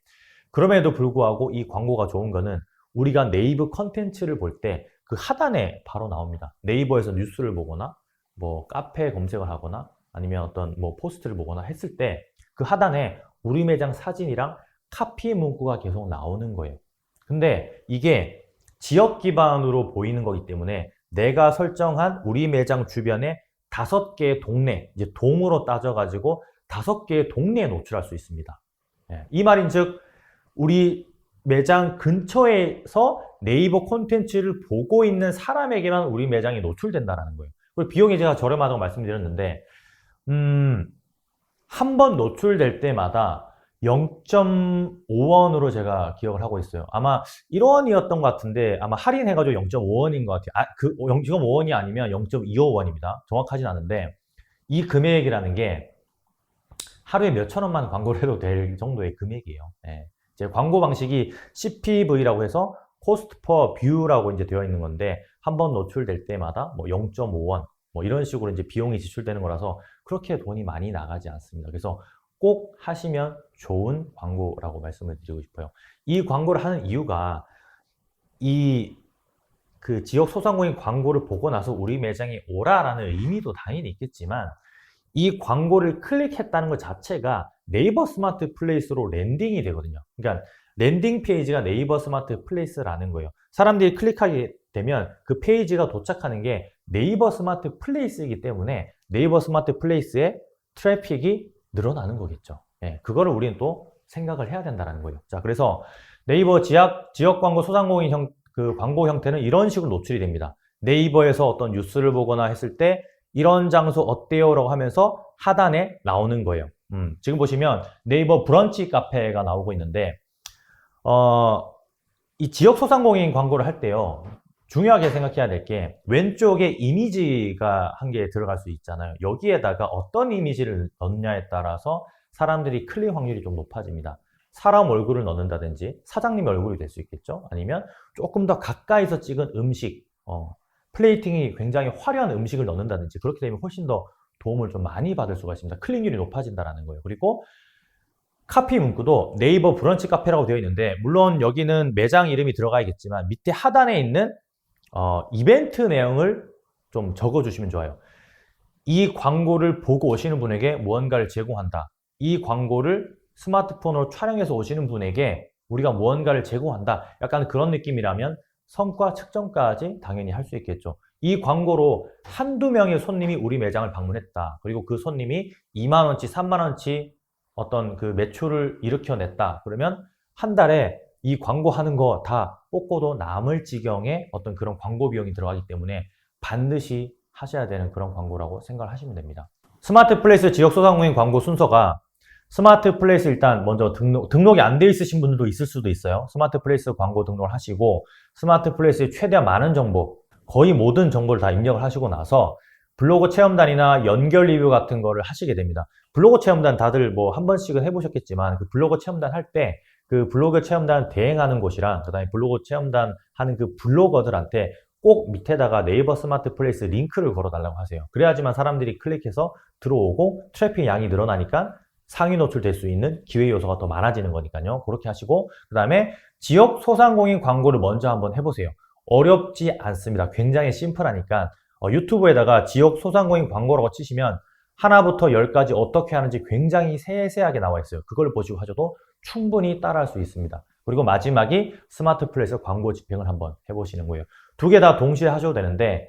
그럼에도 불구하고 이 광고가 좋은 거는 우리가 네이버 컨텐츠를 볼 때 그 하단에 바로 나옵니다. 네이버에서 뉴스를 보거나 뭐 카페 검색을 하거나 아니면 어떤 뭐 포스트를 보거나 했을 때 그 하단에 우리 매장 사진이랑 카피 문구가 계속 나오는 거예요. 근데 이게 지역 기반으로 보이는 거기 때문에 내가 설정한 우리 매장 주변에 5개의 동네, 이제 동으로 따져가지고 5개의 동네에 노출할 수 있습니다. 이 말인즉 우리 매장 근처에서 네이버 콘텐츠를 보고 있는 사람에게만 우리 매장이 노출된다는 거예요. 그리고 비용이 제가 저렴하다고 말씀드렸는데 한 번 노출될 때마다 0.5원으로 제가 기억을 하고 있어요. 아마 1원이었던 것 같은데 아마 할인해가지고 0.5원인 것 같아요. 그 0.5원이 아니면 0.25원입니다. 정확하진 않은데 이 금액이라는 게 하루에 몇천 원만 광고를 해도 될 정도의 금액이에요. 네. 이제 광고 방식이 CPV라고 해서 Cost per View라고 이제 되어 있는 건데 한 번 노출될 때마다 뭐 0.5원 뭐 이런 식으로 이제 비용이 지출되는 거라서 그렇게 돈이 많이 나가지 않습니다. 그래서 꼭 하시면 좋은 광고라고 말씀을 드리고 싶어요. 이 광고를 하는 이유가 그 지역 소상공인 광고를 보고 나서 우리 매장에 오라라는 의미도 당연히 있겠지만 이 광고를 클릭했다는 것 자체가 네이버 스마트 플레이스로 랜딩이 되거든요. 그러니까 랜딩 페이지가 네이버 스마트 플레이스라는 거예요. 사람들이 클릭하게 되면 그 페이지가 도착하는 게 네이버 스마트 플레이스이기 때문에 네이버 스마트 플레이스에 트래픽이 늘어나는 거겠죠. 예, 그거를 우리는 또 생각을 해야 된다는 거예요. 자, 그래서 네이버 지역 광고 소상공인 그 광고 형태는 이런 식으로 노출이 됩니다. 네이버에서 어떤 뉴스를 보거나 했을 때 이런 장소 어때요? 라고 하면서 하단에 나오는 거예요. 지금 보시면 네이버 브런치 카페가 나오고 있는데 이 지역 소상공인 광고를 할 때요. 중요하게 생각해야 될 게 왼쪽에 이미지가 한 개 들어갈 수 있잖아요. 여기에다가 어떤 이미지를 넣느냐에 따라서 사람들이 클릭 확률이 좀 높아집니다. 사람 얼굴을 넣는다든지 사장님 얼굴이 될 수 있겠죠. 아니면 조금 더 가까이서 찍은 음식, 플레이팅이 굉장히 화려한 음식을 넣는다든지 그렇게 되면 훨씬 더 도움을 좀 많이 받을 수가 있습니다. 클릭률이 높아진다는 거예요. 그리고 카피 문구도 네이버 브런치 카페라고 되어 있는데, 물론 여기는 매장 이름이 들어가야겠지만 밑에 하단에 있는 이벤트 내용을 좀 적어주시면 좋아요. 이 광고를 보고 오시는 분에게 무언가를 제공한다. 이 광고를 스마트폰으로 촬영해서 오시는 분에게 우리가 무언가를 제공한다. 약간 그런 느낌이라면 성과 측정까지 당연히 할 수 있겠죠. 이 광고로 한두 명의 손님이 우리 매장을 방문했다. 그리고 그 손님이 2만 원치, 3만 원치 어떤 그 매출을 일으켜냈다. 그러면 한 달에 이 광고 하는 거 다 뽑고도 남을 지경의 어떤 그런 광고 비용이 들어가기 때문에 반드시 하셔야 되는 그런 광고라고 생각을 하시면 됩니다. 스마트 플레이스 지역 소상공인 광고 순서가, 스마트 플레이스 일단 먼저 등록이 안 돼 있으신 분들도 있을 수도 있어요. 스마트 플레이스 광고 등록을 하시고 스마트 플레이스에 최대한 많은 정보, 거의 모든 정보를 다 입력을 하시고 나서 블로그 체험단이나 연결 리뷰 같은 거를 하시게 됩니다. 블로그 체험단 다들 뭐 한 번씩은 해보셨겠지만 그 블로그 체험단 할 때 그 블로그 체험단 대행하는 곳이랑 그 다음에 블로그 체험단 하는 그 블로거들한테 꼭 밑에다가 네이버 스마트 플레이스 링크를 걸어 달라고 하세요. 그래야지만 사람들이 클릭해서 들어오고 트래픽 양이 늘어나니까 상위 노출될 수 있는 기회 요소가 더 많아지는 거니까요. 그렇게 하시고 그 다음에 지역 소상공인 광고를 먼저 한번 해보세요. 어렵지 않습니다. 굉장히 심플하니까 유튜브에다가 지역 소상공인 광고라고 치시면 하나부터 10까지 어떻게 하는지 굉장히 세세하게 나와 있어요. 그걸 보시고 하셔도 충분히 따라할 수 있습니다. 그리고 마지막이 스마트 플레이스 광고 집행을 한번 해보시는 거예요. 두 개 다 동시에 하셔도 되는데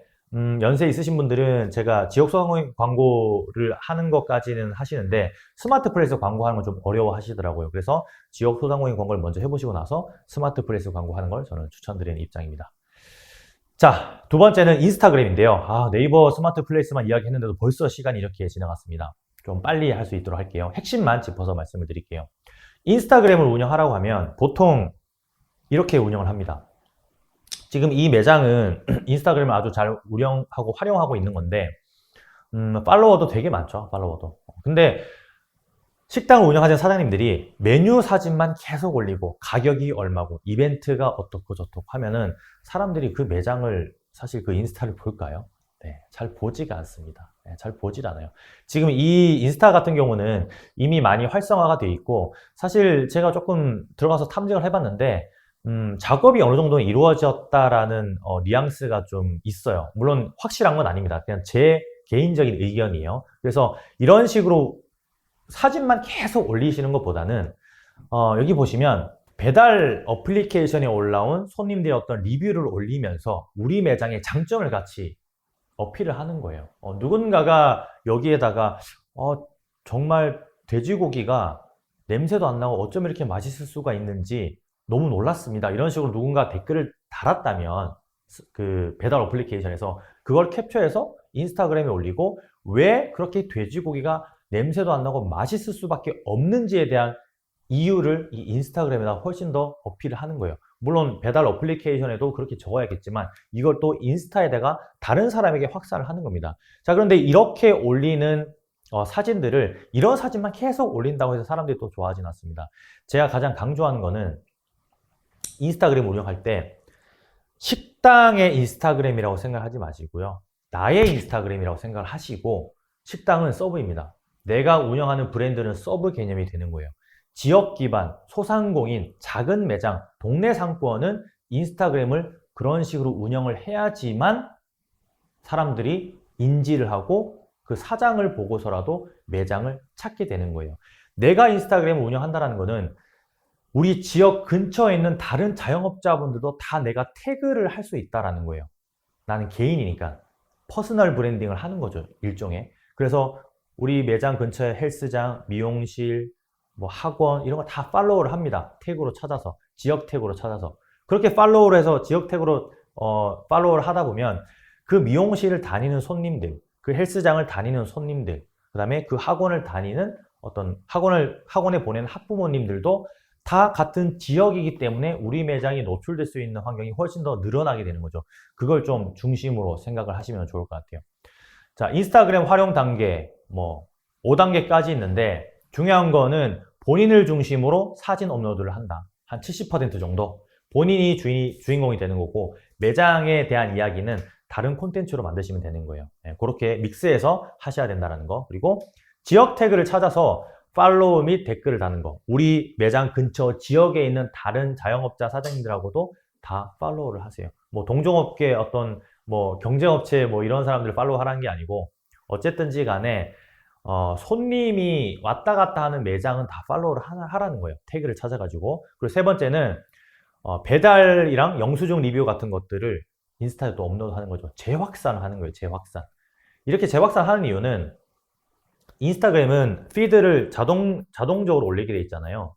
연세 있으신 분들은 제가 지역 소상공인 광고를 하는 것까지는 하시는데 스마트 플레이스 광고하는 건 좀 어려워 하시더라고요. 그래서 지역 소상공인 광고를 먼저 해보시고 나서 스마트 플레이스 광고하는 걸 저는 추천드리는 입장입니다. 자, 두 번째는 인스타그램인데요. 네이버 스마트 플레이스만 이야기했는데도 벌써 시간이 이렇게 지나갔습니다. 좀 빨리 할 수 있도록 할게요. 핵심만 짚어서 말씀을 드릴게요. 인스타그램을 운영하라고 하면 보통 이렇게 운영을 합니다. 지금 이 매장은 인스타그램을 아주 잘 운영하고 활용하고 있는 건데 팔로워도 되게 많죠. 팔로워도. 근데 식당을 운영하시는 사장님들이 메뉴 사진만 계속 올리고 가격이 얼마고 이벤트가 어떻고 저떻고 하면은 사람들이 그 매장을 사실 그 인스타를 볼까요? 네, 잘 보지가 않습니다. 네, 잘 보질 않아요. 지금 이 인스타 같은 경우는 이미 많이 활성화가 돼 있고 사실 제가 조금 들어가서 탐색을 해봤는데 작업이 어느 정도는 이루어졌다라는 뉘앙스가 좀 있어요. 물론 확실한 건 아닙니다. 그냥 제 개인적인 의견이에요. 그래서 이런 식으로 사진만 계속 올리시는 것보다는 여기 보시면 배달 어플리케이션에 올라온 손님들의 어떤 리뷰를 올리면서 우리 매장의 장점을 같이 어필을 하는 거예요. 누군가가 여기에다가 정말 돼지고기가 냄새도 안 나고 어쩜 이렇게 맛있을 수가 있는지 너무 놀랐습니다. 이런 식으로 누군가 댓글을 달았다면 그 배달 어플리케이션에서 그걸 캡처해서 인스타그램에 올리고 왜 그렇게 돼지고기가 냄새도 안 나고 맛있을 수밖에 없는지에 대한 이유를 이 인스타그램에다 훨씬 더 어필을 하는 거예요. 물론 배달 어플리케이션에도 그렇게 적어야겠지만 이걸 또 인스타에다가 다른 사람에게 확산을 하는 겁니다. 자, 그런데 이렇게 올리는 사진들을 이런 사진만 계속 올린다고 해서 사람들이 또 좋아하진 않습니다. 제가 가장 강조하는 거는 인스타그램 운영할 때 식당의 인스타그램이라고 생각하지 마시고요. 나의 인스타그램이라고 생각을 하시고 식당은 서브입니다. 내가 운영하는 브랜드는 서브 개념이 되는 거예요. 지역 기반, 소상공인, 작은 매장, 동네 상권은 인스타그램을 그런 식으로 운영을 해야지만 사람들이 인지를 하고 그 사장을 보고서라도 매장을 찾게 되는 거예요. 내가 인스타그램을 운영한다는 거는 우리 지역 근처에 있는 다른 자영업자분들도 다 내가 태그를 할 수 있다는 거예요. 나는 개인이니까 퍼스널 브랜딩을 하는 거죠, 일종의. 그래서 우리 매장 근처에 헬스장, 미용실, 뭐 학원 이런 거 다 팔로우를 합니다. 태그로 찾아서, 지역 태그로 찾아서. 그렇게 팔로우를 해서 지역 태그로 팔로우를 하다 보면 그 미용실을 다니는 손님들, 그 헬스장을 다니는 손님들, 그 다음에 그 학원을 다니는 어떤 학원에 보내는 학부모님들도 다 같은 지역이기 때문에 우리 매장이 노출될 수 있는 환경이 훨씬 더 늘어나게 되는 거죠. 그걸 좀 중심으로 생각을 하시면 좋을 것 같아요. 자, 인스타그램 활용 단계, 5단계까지 있는데 중요한 거는 본인을 중심으로 사진 업로드를 한다. 한 70% 정도. 본인이 주인공이 되는 거고 매장에 대한 이야기는 다른 콘텐츠로 만드시면 되는 거예요. 네, 그렇게 믹스해서 하셔야 된다는 거. 그리고 지역 태그를 찾아서 팔로우 및 댓글을 다는 거. 우리 매장 근처 지역에 있는 다른 자영업자 사장님들하고도 다 팔로우를 하세요. 뭐 동종업계 어떤 뭐 경쟁업체 뭐 이런 사람들 팔로우 하라는 게 아니고 어쨌든지 간에 손님이 왔다 갔다 하는 매장은 다 팔로우를 하라는 거예요. 태그를 찾아가지고. 그리고 세 번째는 배달이랑 영수증 리뷰 같은 것들을 인스타에 또 업로드하는 거죠. 재확산 하는 거예요. 재확산. 이렇게 재확산 하는 이유는 인스타그램은 피드를 자동적으로 올리게 돼 있잖아요.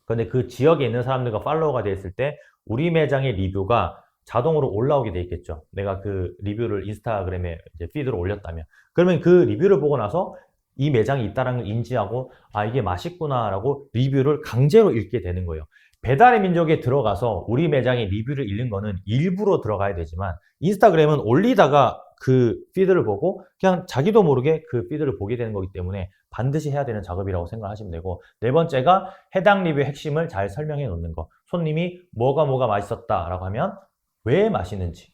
근데 그 지역에 있는 사람들과 팔로워가 됐을 때 우리 매장의 리뷰가 자동으로 올라오게 돼 있겠죠. 내가 그 리뷰를 인스타그램에 이제 피드로 올렸다면. 그러면 그 리뷰를 보고 나서 이 매장이 있다는 걸 인지하고 아 이게 맛있구나라고 리뷰를 강제로 읽게 되는 거예요. 배달의 민족에 들어가서 우리 매장의 리뷰를 읽는 거는 일부러 들어가야 되지만 인스타그램은 올리다가 그 피드를 보고 그냥 자기도 모르게 그 피드를 보게 되는 거기 때문에 반드시 해야 되는 작업이라고 생각하시면 되고, 네 번째가 해당 리뷰의 핵심을 잘 설명해 놓는 거. 손님이 뭐가 맛있었다라고 하면 왜 맛있는지,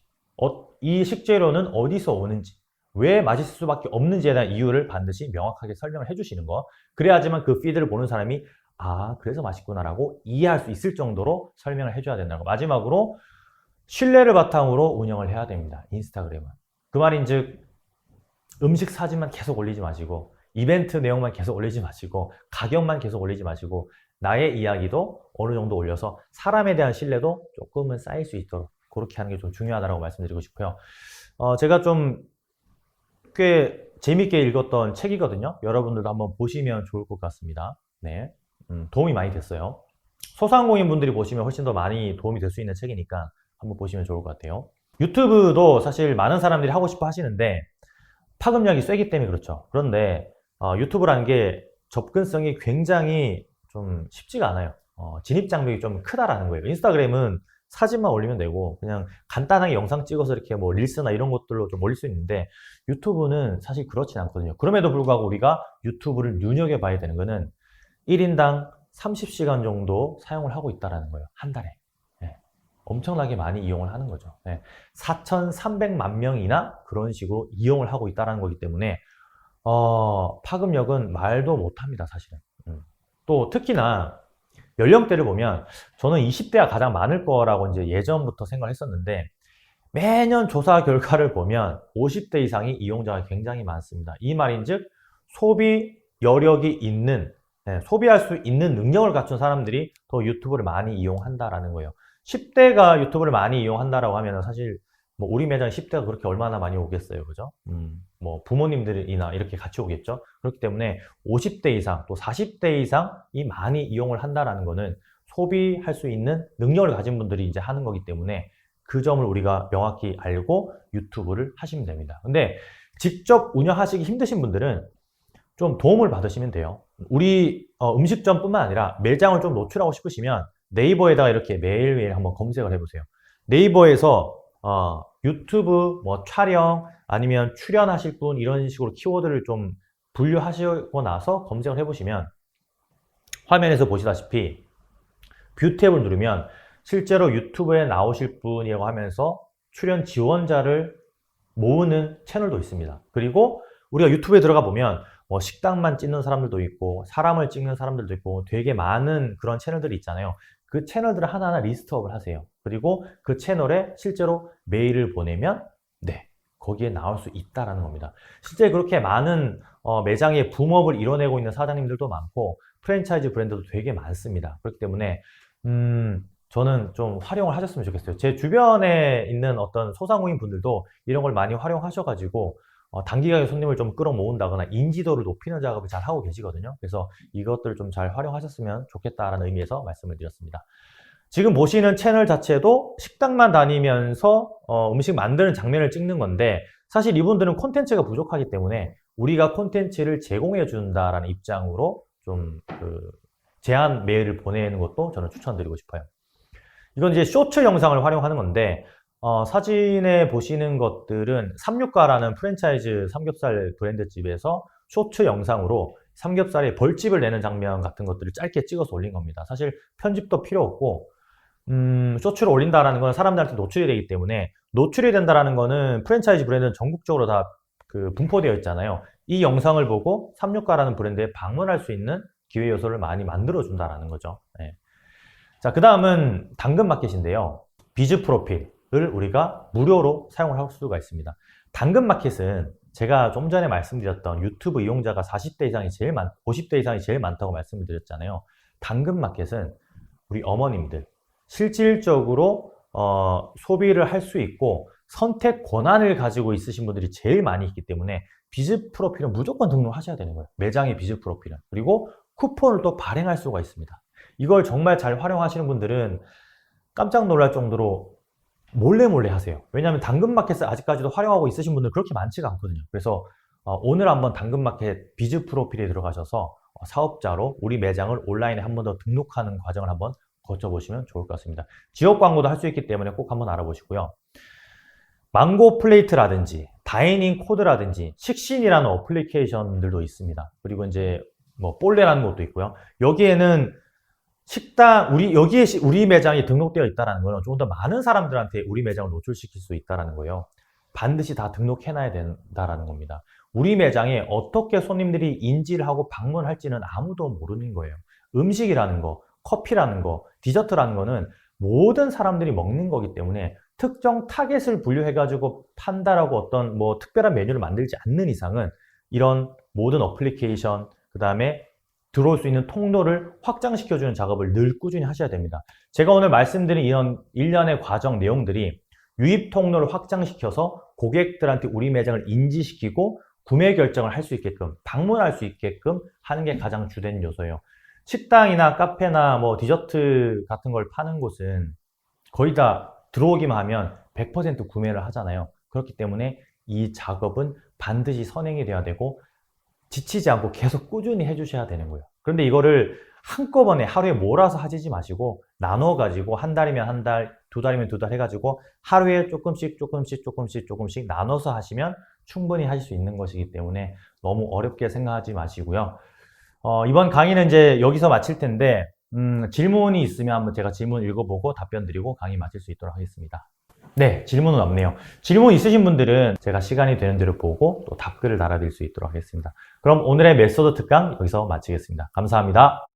이 식재료는 어디서 오는지, 왜 맛있을 수밖에 없는지에 대한 이유를 반드시 명확하게 설명을 해주시는 거. 그래야지만 그 피드를 보는 사람이 아 그래서 맛있구나라고 이해할 수 있을 정도로 설명을 해줘야 된다는 거. 마지막으로 신뢰를 바탕으로 운영을 해야 됩니다. 인스타그램은. 그 말인즉 음식 사진만 계속 올리지 마시고 이벤트 내용만 계속 올리지 마시고 가격만 계속 올리지 마시고 나의 이야기도 어느 정도 올려서 사람에 대한 신뢰도 조금은 쌓일 수 있도록 그렇게 하는 게 좀 중요하다고 말씀드리고 싶고요. 제가 좀 꽤 재밌게 읽었던 책이거든요. 여러분들도 한번 보시면 좋을 것 같습니다. 네, 도움이 많이 됐어요. 소상공인 분들이 보시면 훨씬 더 많이 도움이 될 수 있는 책이니까 한번 보시면 좋을 것 같아요. 유튜브도 사실 많은 사람들이 하고 싶어 하시는데 파급력이 세기 때문에 그렇죠. 그런데 유튜브라는 게 접근성이 굉장히 좀 쉽지가 않아요. 진입 장벽이 좀 크다라는 거예요. 인스타그램은 사진만 올리면 되고 그냥 간단하게 영상 찍어서 이렇게 뭐 릴스나 이런 것들로 좀 올릴 수 있는데 유튜브는 사실 그렇진 않거든요. 그럼에도 불구하고 우리가 유튜브를 눈여겨봐야 되는 거는 1인당 30시간 정도 사용을 하고 있다는 거예요. 한 달에. 네. 엄청나게 많이 이용을 하는 거죠. 네. 4,300만 명이나 그런 식으로 이용을 하고 있다는 거기 때문에 파급력은 말도 못합니다. 사실은. 또 특히나 연령대를 보면 저는 20대가 가장 많을 거라고 이제 예전부터 생각을 했었는데 매년 조사 결과를 보면 50대 이상이 이용자가 굉장히 많습니다. 이 말인즉 소비 여력이 있는, 소비할 수 있는 능력을 갖춘 사람들이 더 유튜브를 많이 이용한다라는 거예요. 10대가 유튜브를 많이 이용한다라고 하면 사실 뭐 우리 매장 10대가 그렇게 얼마나 많이 오겠어요, 그죠? 뭐 부모님들이나 이렇게 같이 오겠죠. 그렇기 때문에 50대 이상 또 40대 이상이 많이 이용을 한다라는 거는 소비할 수 있는 능력을 가진 분들이 이제 하는 거기 때문에 그 점을 우리가 명확히 알고 유튜브를 하시면 됩니다. 근데 직접 운영하시기 힘드신 분들은 좀 도움을 받으시면 돼요. 우리 음식점뿐만 아니라 매장을 좀 노출하고 싶으시면 네이버에다가 이렇게 매일매일 한번 검색을 해보세요. 네이버에서 유튜브 뭐 촬영 아니면 출연하실 분 이런 식으로 키워드를 좀 분류하시고 나서 검색을 해보시면 화면에서 보시다시피 뷰 탭을 누르면 실제로 유튜브에 나오실 분이라고 하면서 출연 지원자를 모으는 채널도 있습니다. 그리고 우리가 유튜브에 들어가 보면 뭐 식당만 찍는 사람들도 있고 사람을 찍는 사람들도 있고 되게 많은 그런 채널들이 있잖아요. 그 채널들을 하나하나 리스트업을 하세요. 그리고 그 채널에 실제로 메일을 보내면 거기에 나올 수 있다라는 겁니다. 실제 그렇게 많은 매장의 붐업을 이뤄내고 있는 사장님들도 많고 프랜차이즈 브랜드도 되게 많습니다. 그렇기 때문에 저는 좀 활용을 하셨으면 좋겠어요. 제 주변에 있는 어떤 소상공인 분들도 이런 걸 많이 활용하셔가지고 단기간에 손님을 좀 끌어모은다거나 인지도를 높이는 작업을 잘 하고 계시거든요. 그래서 이것들을 좀 잘 활용하셨으면 좋겠다라는 의미에서 말씀을 드렸습니다. 지금 보시는 채널 자체도 식당만 다니면서 음식 만드는 장면을 찍는 건데 사실 이분들은 콘텐츠가 부족하기 때문에 우리가 콘텐츠를 제공해 준다라는 입장으로 좀 제안 메일을 보내는 것도 저는 추천드리고 싶어요. 이건 이제 쇼츠 영상을 활용하는 건데 사진에 보시는 것들은 삼육가라는 프랜차이즈 삼겹살 브랜드집에서 쇼츠 영상으로 삼겹살에 벌집을 내는 장면 같은 것들을 짧게 찍어서 올린 겁니다. 사실 편집도 필요 없고 쇼츠를 올린다라는 건 사람들한테 노출이 되기 때문에 노출이 된다라는 거는 프랜차이즈 브랜드는 전국적으로 다 분포되어 있잖아요. 이 영상을 보고 364라는 브랜드에 방문할 수 있는 기회 요소를 많이 만들어준다라는 거죠. 네. 자, 그 다음은 당근마켓인데요. 비즈 프로필을 우리가 무료로 사용을 할 수가 있습니다. 당근마켓은 제가 좀 전에 말씀드렸던 유튜브 이용자가 40대 이상이 제일 50대 이상이 제일 많다고 말씀을 드렸잖아요. 당근마켓은 우리 어머님들 실질적으로 소비를 할 수 있고 선택 권한을 가지고 있으신 분들이 제일 많이 있기 때문에 비즈 프로필은 무조건 등록하셔야 되는 거예요. 매장의 비즈 프로필은. 그리고 쿠폰을 또 발행할 수가 있습니다. 이걸 정말 잘 활용하시는 분들은 깜짝 놀랄 정도로 몰래 하세요. 왜냐하면 당근마켓을 아직까지도 활용하고 있으신 분들 그렇게 많지가 않거든요. 그래서 오늘 한번 당근마켓 비즈 프로필에 들어가셔서 사업자로 우리 매장을 온라인에 한 번 더 등록하는 과정을 한번 거쳐보시면 좋을 것 같습니다. 지역 광고도 할 수 있기 때문에 꼭 한번 알아보시고요. 망고 플레이트라든지 다이닝 코드라든지 식신이라는 어플리케이션들도 있습니다. 그리고 이제 뭐 볼레라는 것도 있고요. 여기에는 식당, 여기에 우리 매장이 등록되어 있다는 거는 좀 더 많은 사람들한테 우리 매장을 노출시킬 수 있다는 거예요. 반드시 다 등록해놔야 된다는 겁니다. 우리 매장에 어떻게 손님들이 인지를 하고 방문할지는 아무도 모르는 거예요. 음식이라는 거, 커피라는 거, 디저트라는 거는 모든 사람들이 먹는 거기 때문에 특정 타겟을 분류해가지고 판다라고 어떤 뭐 특별한 메뉴를 만들지 않는 이상은 이런 모든 어플리케이션, 그 다음에 들어올 수 있는 통로를 확장시켜주는 작업을 늘 꾸준히 하셔야 됩니다. 제가 오늘 말씀드린 이런 일련의 과정 내용들이 유입 통로를 확장시켜서 고객들한테 우리 매장을 인지시키고 구매 결정을 할 수 있게끔, 방문할 수 있게끔 하는 게 가장 주된 요소예요. 식당이나 카페나 뭐 디저트 같은 걸 파는 곳은 거의 다 들어오기만 하면 100% 구매를 하잖아요. 그렇기 때문에 이 작업은 반드시 선행이 돼야 되고 지치지 않고 계속 꾸준히 해주셔야 되는 거예요. 그런데 이거를 한꺼번에 하루에 몰아서 하지 마시고 나눠가지고 한 달이면 한 달, 두 달이면 두 달 해가지고 하루에 조금씩 나눠서 하시면 충분히 하실 수 있는 것이기 때문에 너무 어렵게 생각하지 마시고요. 이번 강의는 이제 여기서 마칠 텐데 질문이 있으면 한번 제가 질문 읽어보고 답변 드리고 강의 마칠 수 있도록 하겠습니다. 네, 질문은 없네요. 질문 있으신 분들은 제가 시간이 되는 대로 보고 또 답글을 달아드릴 수 있도록 하겠습니다. 그럼 오늘의 메소드 특강 여기서 마치겠습니다. 감사합니다.